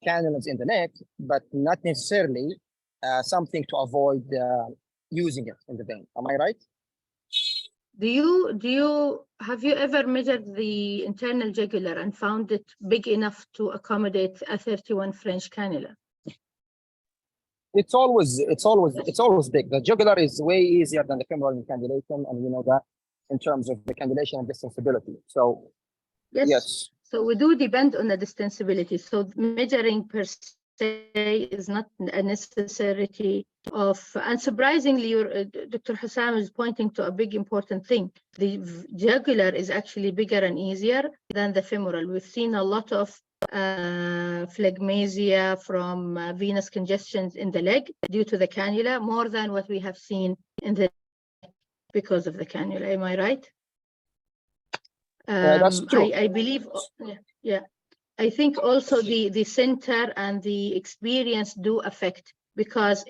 cannulas in the neck, but not necessarily something to avoid using it in the vein. Am I right? Have you ever measured the internal jugular and found it big enough to accommodate a 31 French cannula? It's always big. The jugular is way easier than the femoral cannulation, and you know that in terms of the cannulation and distensibility. So yes. So we do depend on the distensibility. So measuring per se is not a necessity of, and surprisingly, Dr. Hassam is pointing to a big important thing. The jugular is actually bigger and easier than the femoral. We've seen a lot of phlegmasia from venous congestions in the leg due to the cannula, more than what we have seen in the because of the cannula. Am I right? That's true. I believe, yeah. I think also the center and the experience do affect, because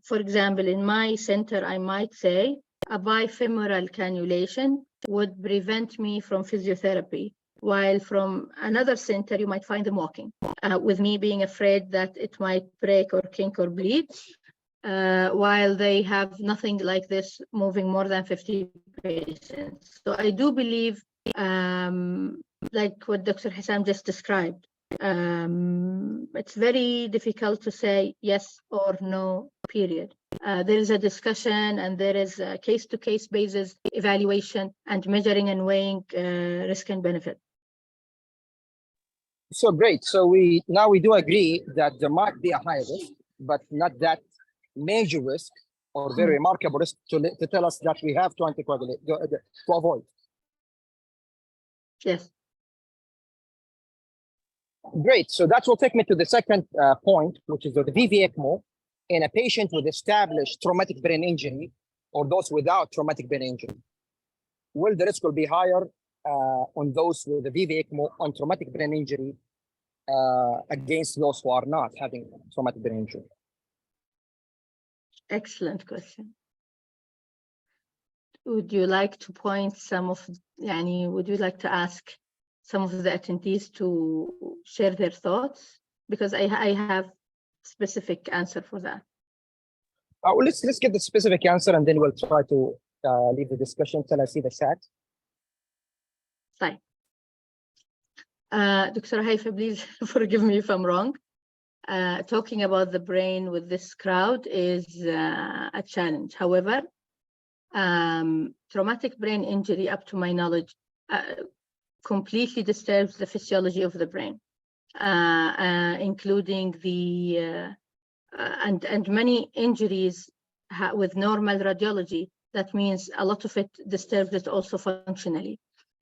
for example, in my center, I might say a bifemoral cannulation would prevent me from physiotherapy, while from another center, you might find them walking, with me being afraid that it might break or kink or bleed, while they have nothing like this moving more than 50 patients. So I do believe, like what Dr. Hassam just described, it's very difficult to say yes or no, period. There is a discussion, and there is a case-to-case basis evaluation and measuring and weighing risk and benefit. So great. So we do agree that there might be a high risk, but not that major risk or very remarkable risk to tell us that we have to anticoagulate, to avoid. Yes. Great. So that will take me to the second point, which is the VV ECMO in a patient with established traumatic brain injury or those without traumatic brain injury. Will the risk will be higher on those with the VV ECMO on traumatic brain injury against those who are not having traumatic brain injury? Excellent question. would you like to point some of, would you like to ask some of the attendees to share their thoughts? Because I have specific answer for that. Well, let's get the specific answer, and then we'll try to leave the discussion till I see the chat. Fine. Dr. Haifa, please forgive me if I'm wrong. Talking about the brain with this crowd is a challenge. However, traumatic brain injury, up to my knowledge, completely disturbs the physiology of the brain, including the and many injuries with normal radiology. That means a lot of it disturbs it also functionally.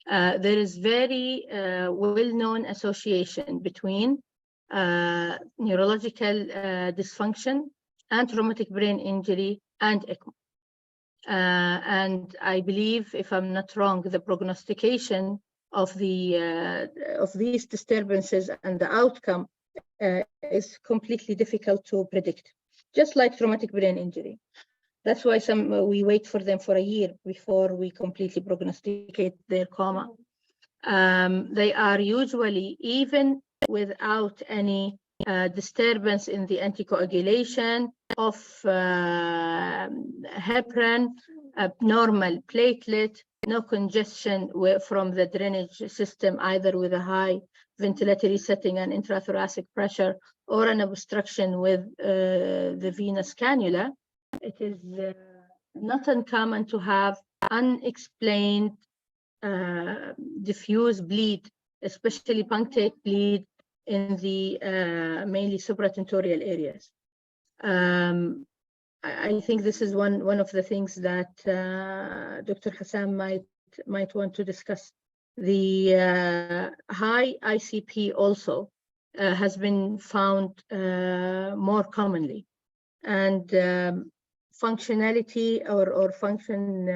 There is very well-known association between neurological dysfunction and traumatic brain injury and ECMO. And I believe, if I'm not wrong, the prognostication of these disturbances and the outcome is completely difficult to predict, just like traumatic brain injury. That's why we wait for them for a year before we completely prognosticate their coma. They are usually, even without any disturbance in the anticoagulation of heparin, normal platelet, no congestion from the drainage system, either with a high ventilatory setting and intrathoracic pressure, or an obstruction with the venous cannula. It is not uncommon to have unexplained diffuse bleed, especially punctate bleed in the mainly supratentorial areas. I think this is one of the things that Dr. Hassan might want to discuss. The high ICP also has been found more commonly, and functionality or function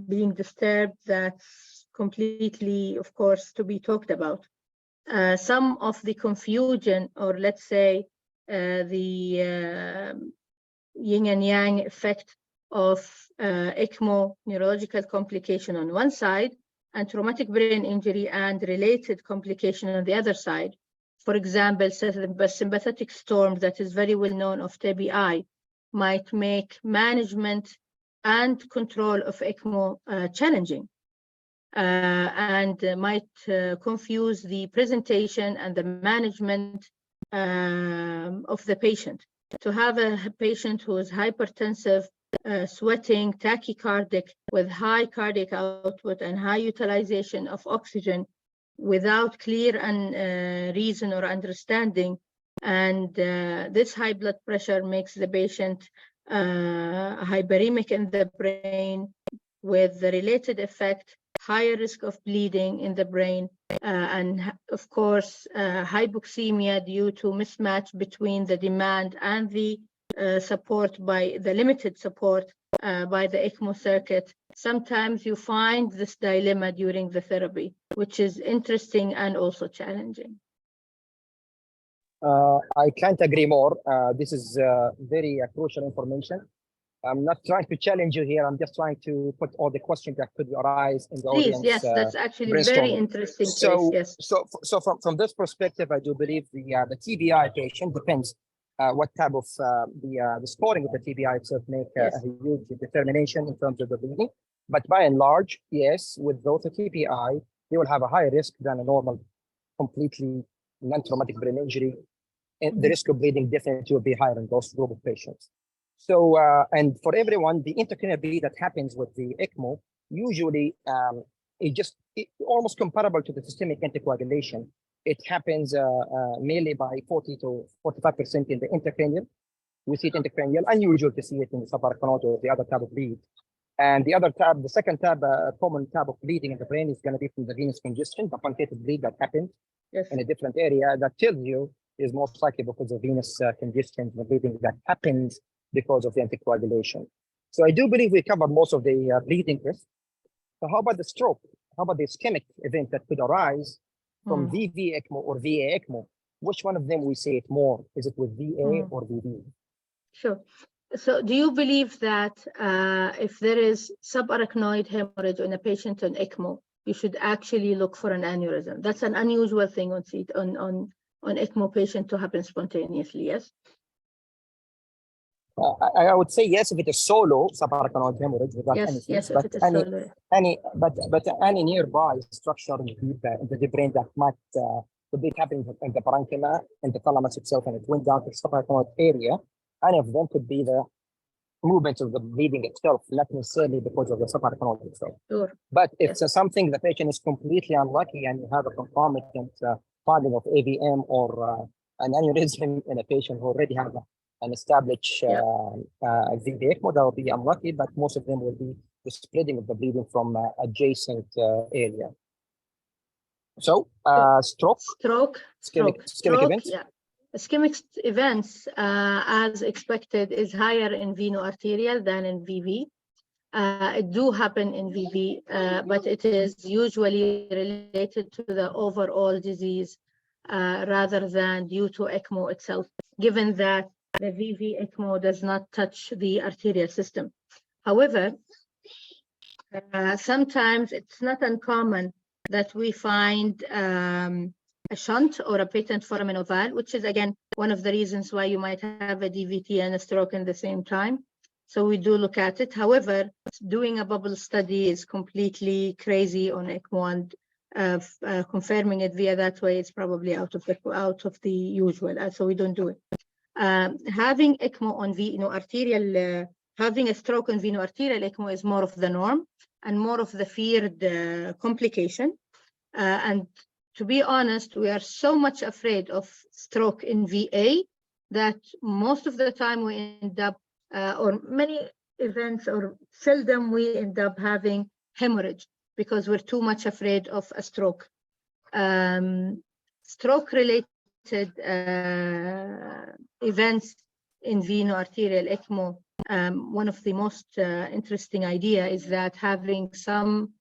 being disturbed, that's completely, of course, to be talked about. Some of the confusion, or let's say the yin and yang effect of ECMO neurological complication on one side and traumatic brain injury and related complication on the other side. For example, sympathetic storm that is very well known of TBI might make management and control of ECMO challenging, and might confuse the presentation and the management of the patient. To have a patient who is hypertensive, sweating, tachycardic, with high cardiac output and high utilization of oxygen without clear reason or understanding, and this high blood pressure makes the patient hyperemic in the brain, with the related effect, higher risk of bleeding in the brain, and of course hypoxemia due to mismatch between the demand and the support, by the limited support by the ECMO circuit. Sometimes you find this dilemma during the therapy, which is interesting and also challenging. I can't agree more. This is very crucial information. I'm not trying to challenge you here. I'm just trying to put all the questions that could arise in the audience. Yes, that's actually very interesting. So, yes. So from this perspective, I do believe the TBI patient depends what type of the scoring of the TBI itself make a huge determination in terms of the bleeding. But by and large, yes, with those TBI, they will have a higher risk than a normal, completely non-traumatic brain injury. And the risk of bleeding definitely will be higher in those group of patients. So, and for everyone, the intracranial bleed that happens with the ECMO, usually it's almost comparable to the systemic anticoagulation. It happens mainly by 40 to 45% in the intracranial. We see it intracranial, unusual to see it in the subarachnoid or the other type of bleed. And the second type, common type of bleeding in the brain is going to be from the venous congestion, the punctated bleed that happens in a different area. That tells you is most likely because of venous congestion, the bleeding that happens because of the anticoagulation. So I do believe we covered most of the bleeding risk. So how about the stroke? How about the ischemic event that could arise from VV ECMO or VA ECMO? Which one of them we see it more? Is it with VA or VV? Sure. So do you believe that if there is subarachnoid hemorrhage in a patient on ECMO, you should actually look for an aneurysm? That's an unusual thing on ECMO patient to happen spontaneously, yes? I would say yes if it is solo subarachnoid hemorrhage without any Yes, but if it is solo. any nearby structure in the brain that might be happening in the parenchyma, in the thalamus itself, and it went down to the subarachnoid area. Any of them could be the movement of the bleeding itself, not necessarily because of the subarachnoid itself. Sure. But if something the patient is completely unlucky and you have a concomitant finding of AVM or an aneurysm in a patient who already have an established VV ECMO, that will be unlucky, but most of them will be the spreading of the bleeding from adjacent area. So stroke, ischemic events. Yeah. Ischemic events, as expected, is higher in veno-arterial than in VV. It do happen in VV, but it is usually related to the overall disease rather than due to ECMO itself, given that the VV ECMO does not touch the arterial system. However, sometimes it's not uncommon that we find a shunt or a patent foramen ovale, which is again one of the reasons why you might have a DVT and a stroke in the same time. So we do look at it. However, doing a bubble study is completely crazy on ECMO, and confirming it via that way is probably out of the usual. So we don't do it. Having ECMO on veno-arterial, having a stroke on veno-arterial ECMO is more of the norm and more of the feared complication. And to be honest, we are so much afraid of stroke in VA that most of the time we end up, or many events, or seldom we end up having hemorrhage because we're too much afraid of a stroke. Stroke-related events in veno-arterial ECMO, one of the most interesting idea is that having some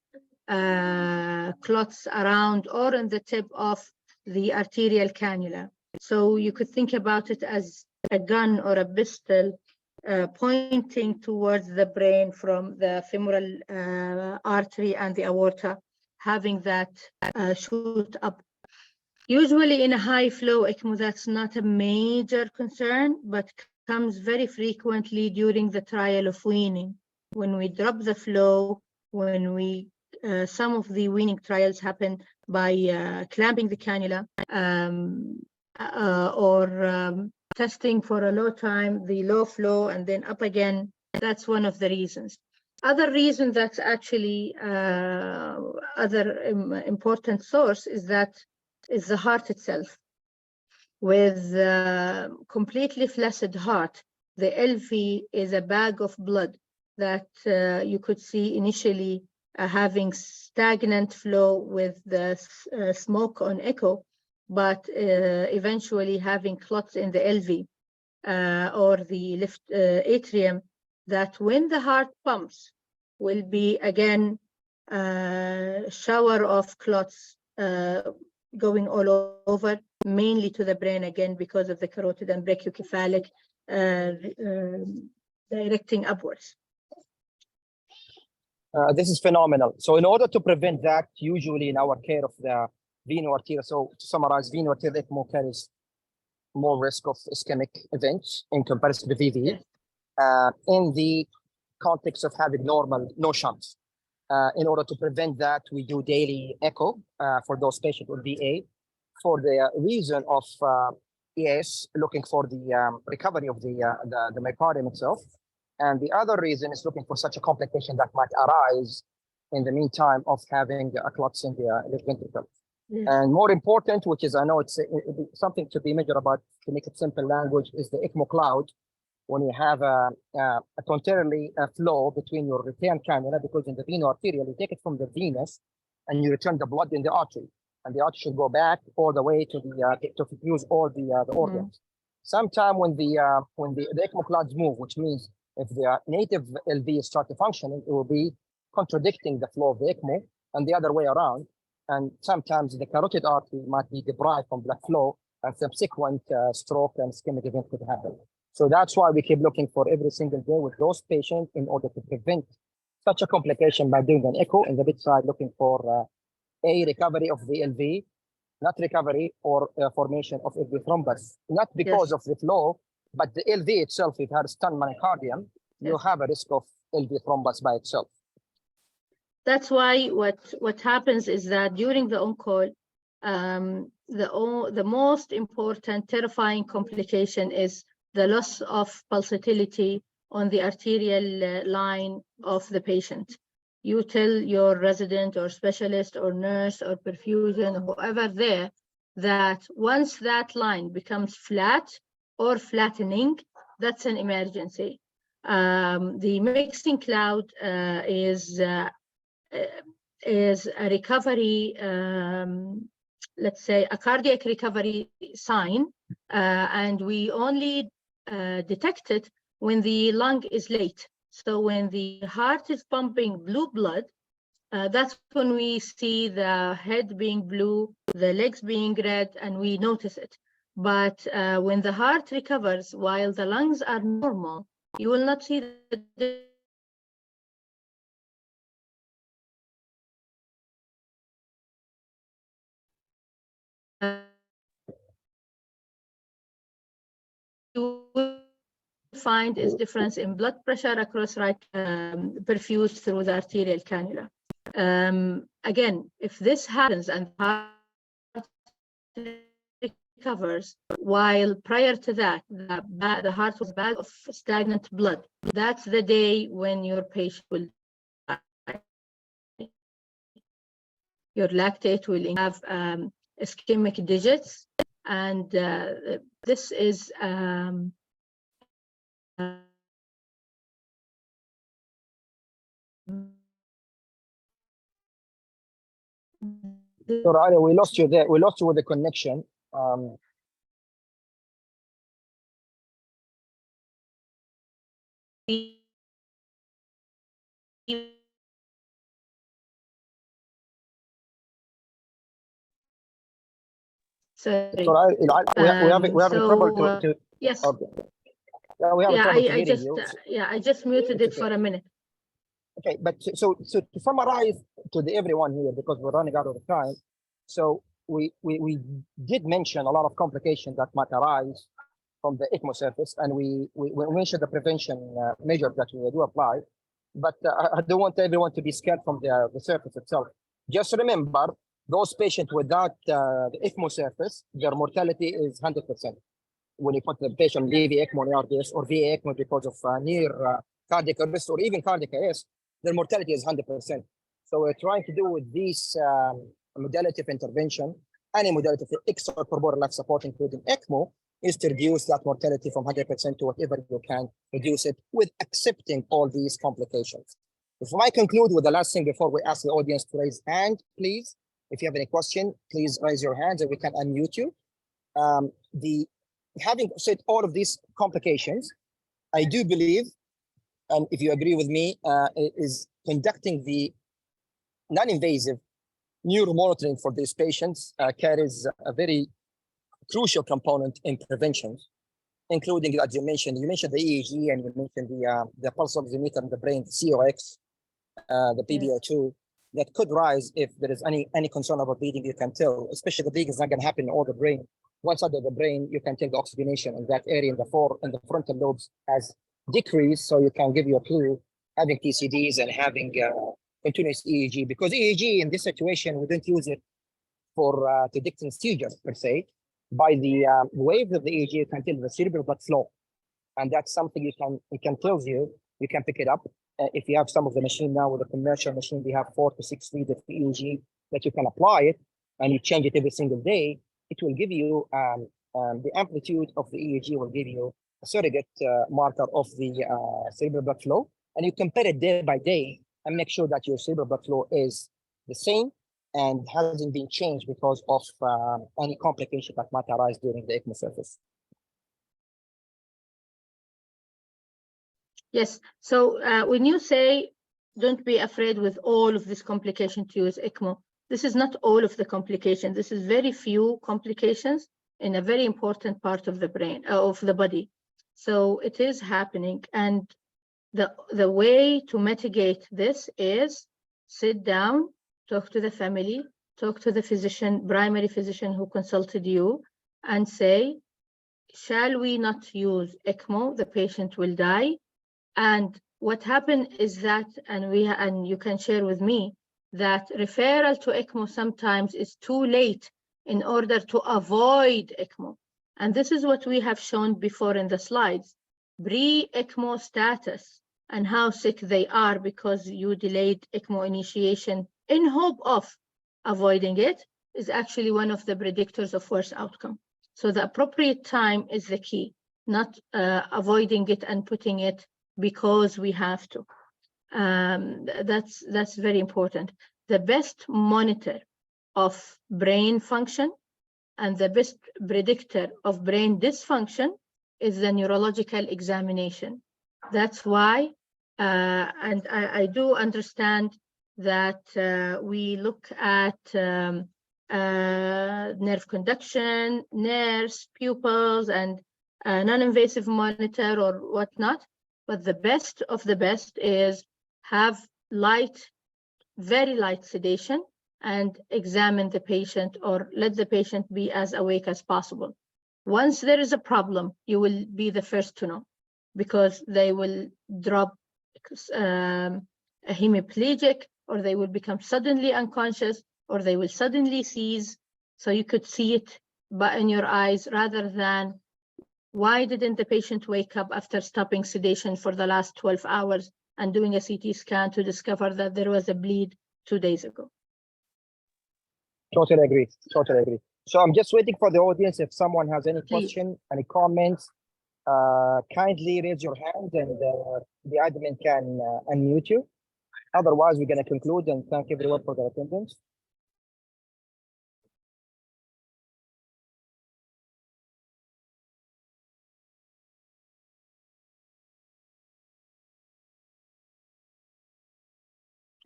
clots around or in the tip of the arterial cannula. So you could think about it as a gun or a pistol pointing towards the brain from the femoral artery and the aorta, having that shoot up. Usually in a high flow ECMO, that's not a major concern, but comes very frequently during the trial of weaning. When we drop the flow, when we some of the weaning trials happen by clamping the cannula or testing for a low time, the low flow, and then up again. That's one of the reasons. Other reason that's actually other important source is the heart itself. With completely flaccid heart, the LV is a bag of blood that you could see initially having stagnant flow with the smoke on echo, but eventually having clots in the LV or the left atrium, that when the heart pumps will be again shower of clots going all over, mainly to the brain again because of the carotid and brachiocephalic directing upwards. This is phenomenal. So in order to prevent that, usually in our care of the veno-arterial, so to summarize, veno-arterial ECMO carries more risk of ischemic events in comparison to VV. In the context of having no shunts. In order to prevent that, we do daily echo for those patients with VA for the reason of looking for the recovery of the myocardium itself. And the other reason is looking for such a complication that might arise in the meantime of having a clots in the left ventricle. Yes. And more important, which is, I know it's something to be measured about, to make it simple language, is the ECMO cloud. When you have a contrarily flow between your return cannula, because in the veno-arterial, you take it from the venous and you return the blood in the artery. And the artery should go back all the way to to fuse all the organs. Sometime when the ECMO clouds move, which means if the native LV start to function, it will be contradicting the flow of the ECMO and the other way around. And sometimes the carotid artery might be deprived from blood flow, and subsequent stroke and ischemic event could happen. So that's why we keep looking for every single day with those patients in order to prevent such a complication by doing an echo in the bedside, looking for a recovery of the LV, not recovery or formation of LV thrombus, not because of the flow, but the LV itself. If you have stunned myocardium, you have a risk of LV thrombus by itself. That's why what happens is that during the on-call, the most important terrifying complication is the loss of pulsatility on the arterial line of the patient. You tell your resident or specialist or nurse or perfusion or whoever there that once that line becomes flat or flattening, that's an emergency. The mixing cloud is a recovery, let's say a cardiac recovery sign, and we only detect it when the lung is late. So when the heart is pumping blue blood, that's when we see the head being blue, the legs being red, and we notice it. But when the heart recovers while the lungs are normal, you will not see the you will find is difference in blood pressure across right, perfused through the arterial cannula. Again, if this happens and the heart recovers, while prior to that, the heart was bag of stagnant blood, that's the day when your patient will die. Your lactate will have ischemic digits, and this is Sorry, we lost you there. We lost you with the connection. Sorry. We have trouble to yes. Okay. Yeah, we have trouble to hearing you. I just muted it for a minute. Okay, but so to summarize to everyone here, because we're running out of time, so we did mention a lot of complications that might arise from the ECMO surface, and we mentioned the prevention measures that we do apply, but I don't want everyone to be scared from the surface itself. Just remember, those patients without the ECMO surface, their mortality is 100%. When you put the patient on VV ECMO on ARDS or VA ECMO because of near cardiac arrest or even cardiac arrest, their mortality is 100%. So we're trying to do with this modality of intervention, any modality of extracorporeal life support, including ECMO, is to reduce that mortality from 100% to whatever you can reduce it with accepting all these complications. If I conclude with the last thing before we ask the audience to raise hand, please, if you have any question, please raise your hands and we can unmute you. Having said all of these complications, I do believe, and if you agree with me, is conducting the non-invasive neuromonitoring for these patients carries a very crucial component in prevention, including, as you mentioned the EEG, and you mentioned the pulse oximeter in the brain, the COX, the PBO2, that could rise if there is any concern about bleeding. You can tell, especially the bleeding is not going to happen in all the brain. One side of the brain, you can tell the oxygenation in that area in the frontal lobes has decreased, so you can give you a clue having TCDs and having continuous EEG, because EEG in this situation, we don't use it for predicting seizures per se. By the waves of the EEG, you can tell the cerebral blood flow, and that's something it can tell you. You can pick it up. If you have some of the machine now with a commercial machine, we have 4 to 6 leads of EEG that you can apply it, and you change it every single day. It will give you the amplitude of the EEG will give you a surrogate marker of the cerebral blood flow, and you compare it day by day and make sure that your cerebral blood flow is the same and hasn't been changed because of any complication that might arise during the ECMO surface. Yes, so when you say don't be afraid with all of this complication to use ECMO, this is not all of the complications. This is very few complications in a very important part of the brain, of the body. So it is happening. And the way to mitigate this is sit down, talk to the family, talk to the physician, primary physician who consulted you, and say, shall we not use ECMO? The patient will die. And what happened is that, and you can share with me, that referral to ECMO sometimes is too late in order to avoid ECMO. And this is what we have shown before in the slides, pre-ECMO status and how sick they are because you delayed ECMO initiation in hope of avoiding it is actually one of the predictors of worse outcome. So the appropriate time is the key, not avoiding it and putting it because we have to. That's very important. The best monitor of brain function and the best predictor of brain dysfunction is the neurological examination. That's why, and I do understand that we look at nerve conduction, nerves, pupils, and non-invasive monitor or whatnot. But the best of the best is have light, very light sedation and examine the patient or let the patient be as awake as possible. Once there is a problem, you will be the first to know because they will drop hemiplegic or they will become suddenly unconscious or they will suddenly seize. So you could see it in your eyes rather than why didn't the patient wake up after stopping sedation for the last 12 hours and doing a CT scan to discover that there was a bleed 2 days ago? Totally agree. Totally agree. So I'm just waiting for the audience. If someone has any Please. question, any comments, kindly raise your hand and the admin can unmute you. Otherwise, we're going to conclude and thank everyone for their attendance.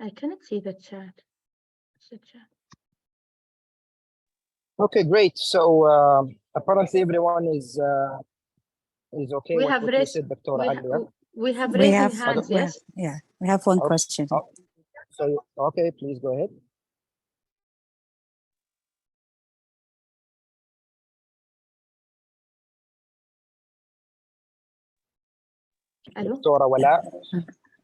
I cannot see the chat. What's the chat? Okay, great. So apparently everyone is okay We with have what you raised, said, Dr. Alia. we have We raising have, hands, we yes? have, yeah, we have one Oh, question. oh, so, okay, please go ahead. Hello? Dr. Wala.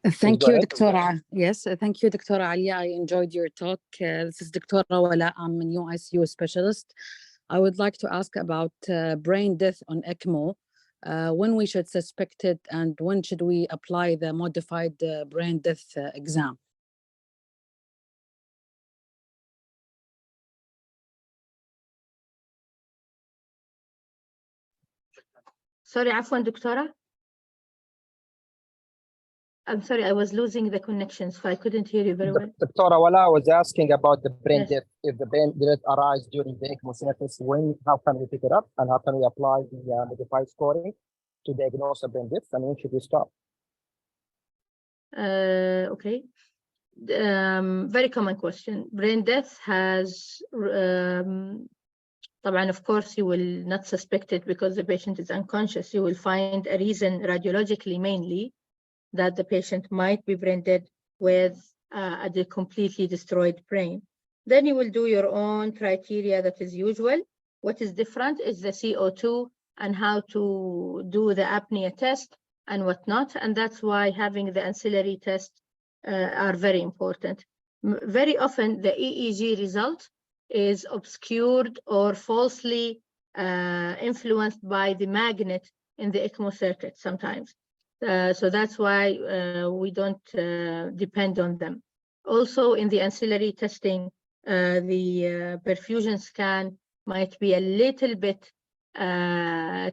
Thank go you, ahead. Dr. Yes, thank you, Dr. Ali. I enjoyed your talk. This is Dr. Wala. I'm a new ICU specialist. I would like to ask about brain death on ECMO. When we should suspect it and when should we apply the modified brain death exam? Sorry, عفوا دكتورة. I'm sorry, I was losing the connection, so I couldn't hear you very well. Dr. Wala was asking about the brain Yes. death. If the brain death arises during the ECMO service, how can we pick it up and how can we apply the modified scoring to diagnose a brain death and when should we stop? Okay. Very common question. Brain death has, طبعا, of course, you will not suspect it because the patient is unconscious. You will find a reason radiologically mainly that the patient might be brain dead with a completely destroyed brain. Then you will do your own criteria that is usual. What is different is the CO2 and how to do the apnea test and whatnot. And that's why having the ancillary tests are very important. Very often the EEG result is obscured or falsely influenced by the magnet in the ECMO circuit sometimes. So that's why we don't depend on them. Also in the ancillary testing, the perfusion scan might be a little bit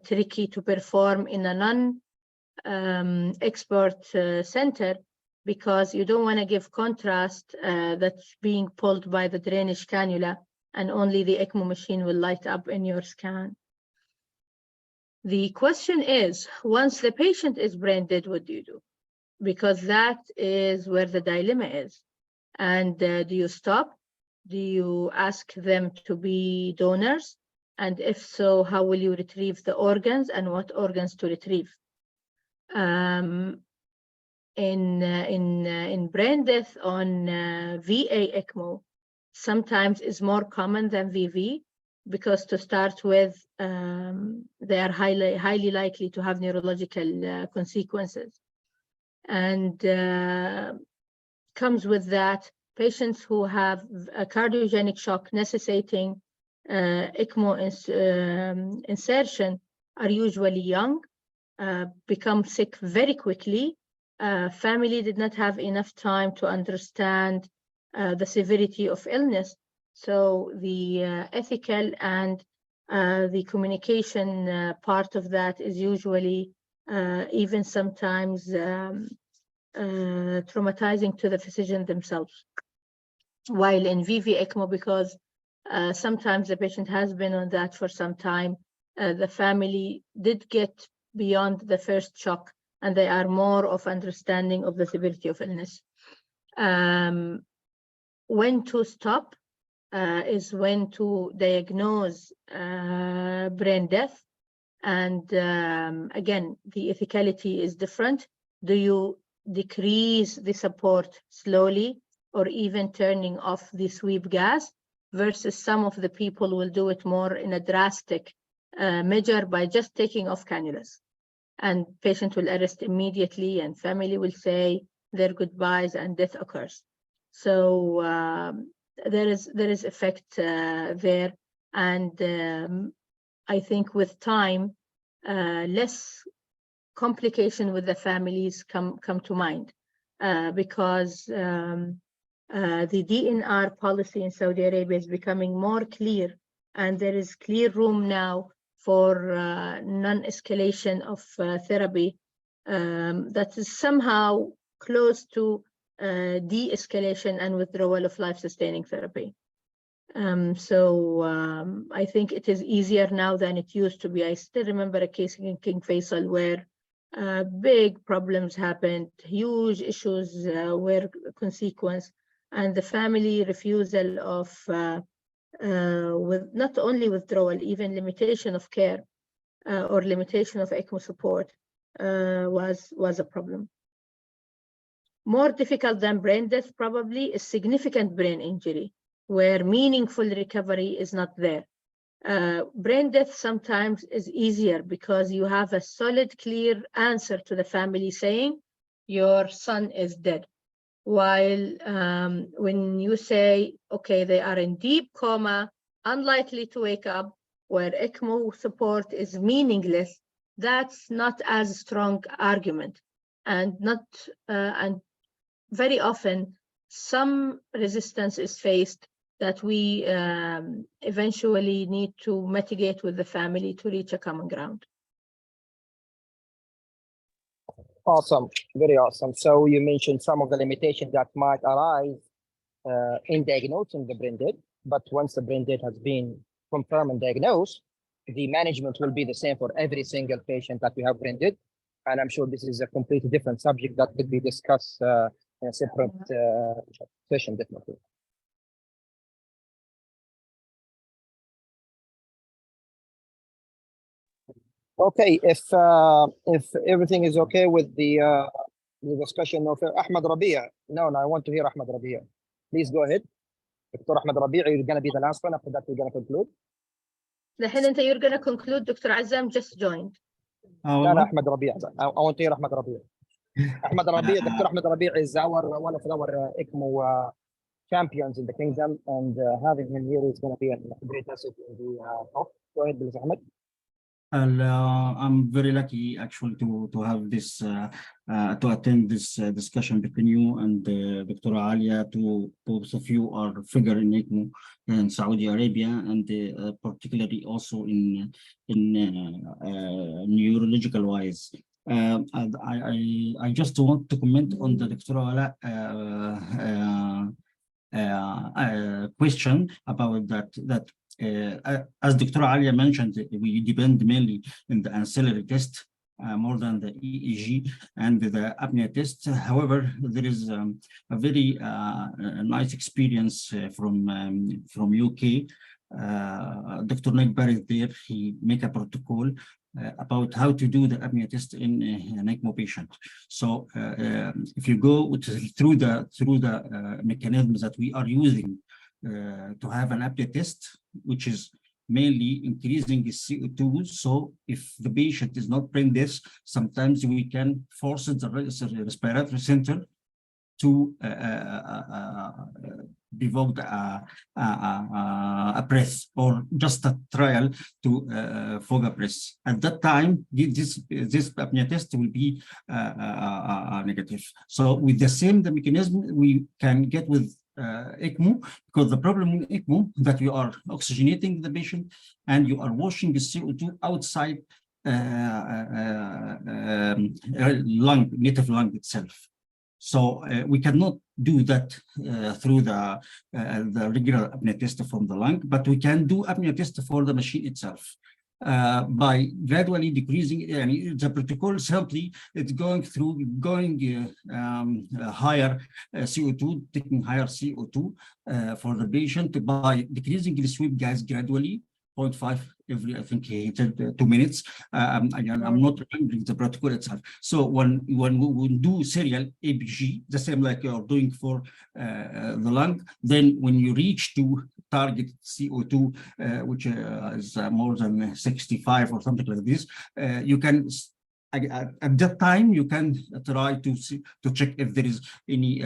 tricky to perform in a non-expert center because you don't want to give contrast that's being pulled by the drainage cannula and only the ECMO machine will light up in your scan. The question is, once the patient is brain dead, what do you do? Because that is where the dilemma is. And do you stop? Do you ask them to be donors? And if so, how will you retrieve the organs and what organs to retrieve? In brain death on VA ECMO, sometimes is more common than VV, because to start with, they are highly likely to have neurological consequences. And comes with that, patients who have a cardiogenic shock necessitating ECMO insertion are usually young, become sick very quickly. Family did not have enough time to understand the severity of illness. So the ethical and the communication part of that is usually even sometimes traumatizing to the physician themselves. While in VV ECMO, because sometimes the patient has been on that for some time, the family did get beyond the first shock, and they are more of understanding of the severity of illness. When to stop is when to diagnose brain death. And again, the ethicality is different. Do you decrease the support slowly, or even turning off the sweep gas, versus some of the people will do it more in a drastic measure by just taking off cannulas, and patient will arrest immediately, and family will say their goodbyes, and death occurs. So there is effect there, and I think with time, less complication with the families come to mind, because the DNR policy in Saudi Arabia is becoming more clear, and there is clear room now for non-escalation of therapy that is somehow close to de-escalation and withdrawal of life-sustaining therapy. I think it is easier now than it used to be. I still remember a case in King Faisal where big problems happened, huge issues were consequence, and the family refusal of with not only withdrawal, even limitation of care or limitation of ECMO support was a problem. More difficult than brain death probably is significant brain injury, where meaningful recovery is not there. Brain death sometimes is easier because you have a solid, clear answer to the family saying your son is dead. While when you say, okay, they are in deep coma, unlikely to wake up, where ECMO support is meaningless, that's not as strong argument, and very often some resistance is faced that we eventually need to mitigate with the family to reach a common ground. Awesome, very awesome. So you mentioned some of the limitations that might arise in diagnosing the brain dead, but once the brain dead has been confirmed and diagnosed, the management will be the same for every single patient that we have brain dead. And I'm sure this is a completely different subject that could be discussed in a separate session, definitely. Okay, if everything is okay with the discussion of Ahmed Rabia. No, I want to hear Ahmed Rabia. Please go ahead. Dr. Ahmed Rabia, you're going to be the last one. After that, we're going to conclude. You're going to conclude. Dr. Azam just joined. No, Ahmed Rabia. I want to hear Ahmed Rabia. Ahmed Rabia, Dr. Ahmed Rabia is one of our ECMO champions in the kingdom, and having him here is going to be a great asset in the talk. Go ahead, please, Ahmed. I'm very lucky actually to have this to attend this discussion between you and Dr. Alia. Both of you are figure in ECMO in Saudi Arabia, and particularly also in neurological wise. I just want to comment on the Dr. Ala question about that. As Dr. Alia mentioned, we depend mainly on the ancillary test more than the EEG and the apnea test. However, there is a very nice experience from UK Dr. Nick Barry there, he make a protocol about how to do the apnea test in an ECMO patient. So if you go through the mechanisms that we are using to have an apnea test, which is mainly increasing the CO2. So if the patient is not brain deaf, sometimes we can force the respiratory center to devote a breath or just a trial to fog a breath. At that time, this apnea test will be negative. So with the mechanism we can get with ECMO, because the problem with ECMO that you are oxygenating the patient and you are washing the CO2 outside native lung itself. So we cannot do that through the regular apnea test from the lung, but we can do apnea test for the machine itself. By gradually decreasing the protocol, simply it's going higher CO2, taking higher CO2 for the patient by decreasing the sweep gas gradually, 0.5 every, I think he said 2 minutes. I'm not remembering the protocol itself. So when we do serial ABG, the same like you're doing for the lung, then when you reach to target CO2, which is more than 65 or something like this, you can at that time you can try to check if there is any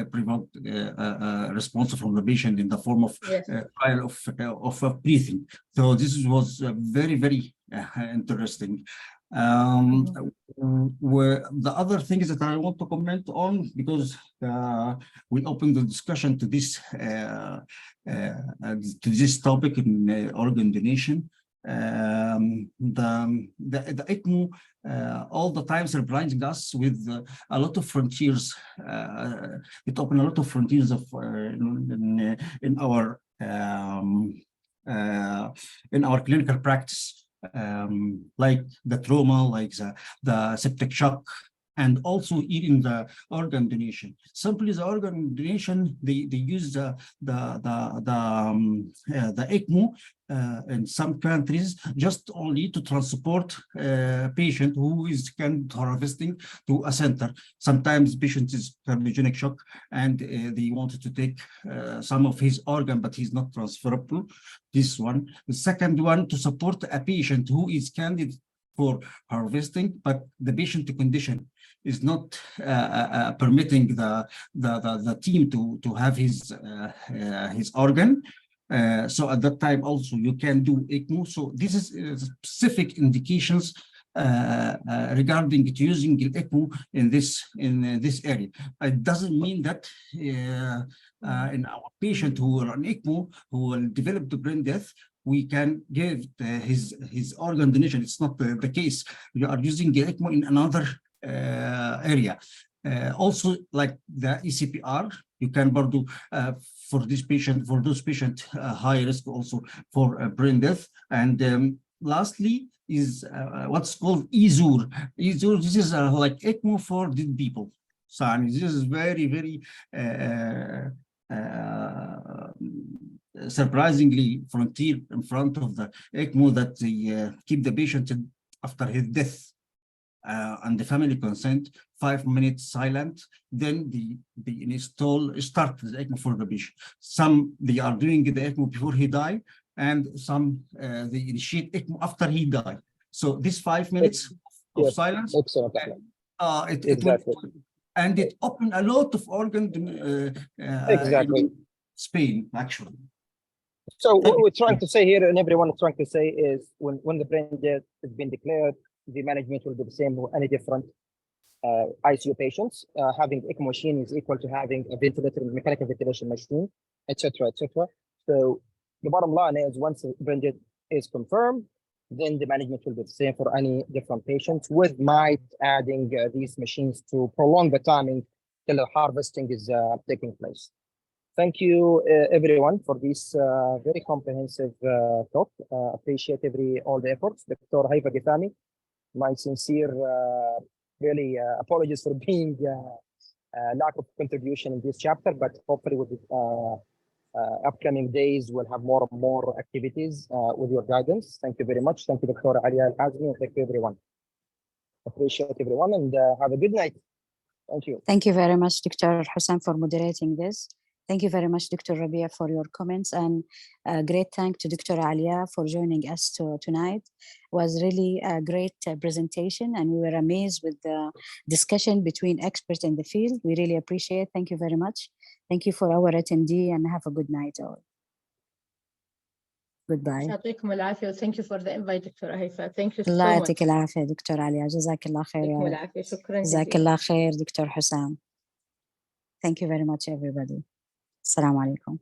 response from the patient in the form of trial of breathing. So this was very, very interesting. Where the other things that I want to comment on, because we opened the discussion to this topic in organ donation. The ECMO all the time surprising us with a lot of frontiers. It opened a lot of frontiers of in our clinical practice, like the trauma, like the septic shock, and also even the organ donation. Simply the organ donation, they use the ECMO in some countries just only to transport a patient who is harvesting to a center. Sometimes patient is cardiogenic shock and they wanted to take some of his organ, but he's not transferable. This one. The second one, to support a patient who is candidate for harvesting, but the patient condition is not permitting the team to have his organ. So at that time also you can do ECMO. So this is specific indications regarding using ECMO in this area. It doesn't mean that in our patient who are on ECMO who will develop the brain death, we can give his organ donation. It's not the case. We are using the ECMO in another area. Also, like the ECPR, you can do for this patient, for those patients high risk also for brain death. And lastly is what's called EZUR. EZUR, this is like ECMO for dead people. So I mean, this is very, very surprisingly frontier in front of the ECMO, that they keep the patient after his death and the family consent, 5 minutes silent, then they start the ECMO for the patient. Some they are doing the ECMO before he died, and some they initiate ECMO after he died. So this 5 minutes of silence, and it opened a lot of organ in Spain, actually. So what we're trying to say here, and everyone is trying to say, is when the brain death has been declared, the management will be the same with any different ICU patients. Having ECMO machine is equal to having a ventilator, mechanical ventilation machine, etc., etc. So the bottom line is, once the brain death is confirmed, then the management will be the same for any different patients, with might adding these machines to prolong the timing till the harvesting is taking place. Thank you, everyone, for this very comprehensive talk. Appreciate all the efforts. Dr. Haifa Githami, my sincere really apologies for being lack of contribution in this chapter, but hopefully with upcoming days, we'll have more and more activities with your guidance. Thank you very much. Thank you, Dr. Alia Al-Hazmi, and thank you, everyone. Appreciate everyone, and have a good night. Thank you. Thank you very much, Dr. Hussein, for moderating this. Thank you very much, Dr. Rabia, for your comments, and a great thank to Dr. Alia for joining us tonight. It was really a great presentation, and we were amazed with the discussion between experts in the field. We really appreciate it. Thank you very much. Thank you for our attendee, and have a good night all. Goodbye. يعطيكم العافية. Thank you for the invite, Dr. Haifa. Thank you so الله much. يعطيك العافية دكتور عليا. جزاك الله خير يا يعطيكم رب. العافية. شكرا جزاك جزيلا. الله خير دكتور حسام. Thank you very much everybody. السلام عليكم.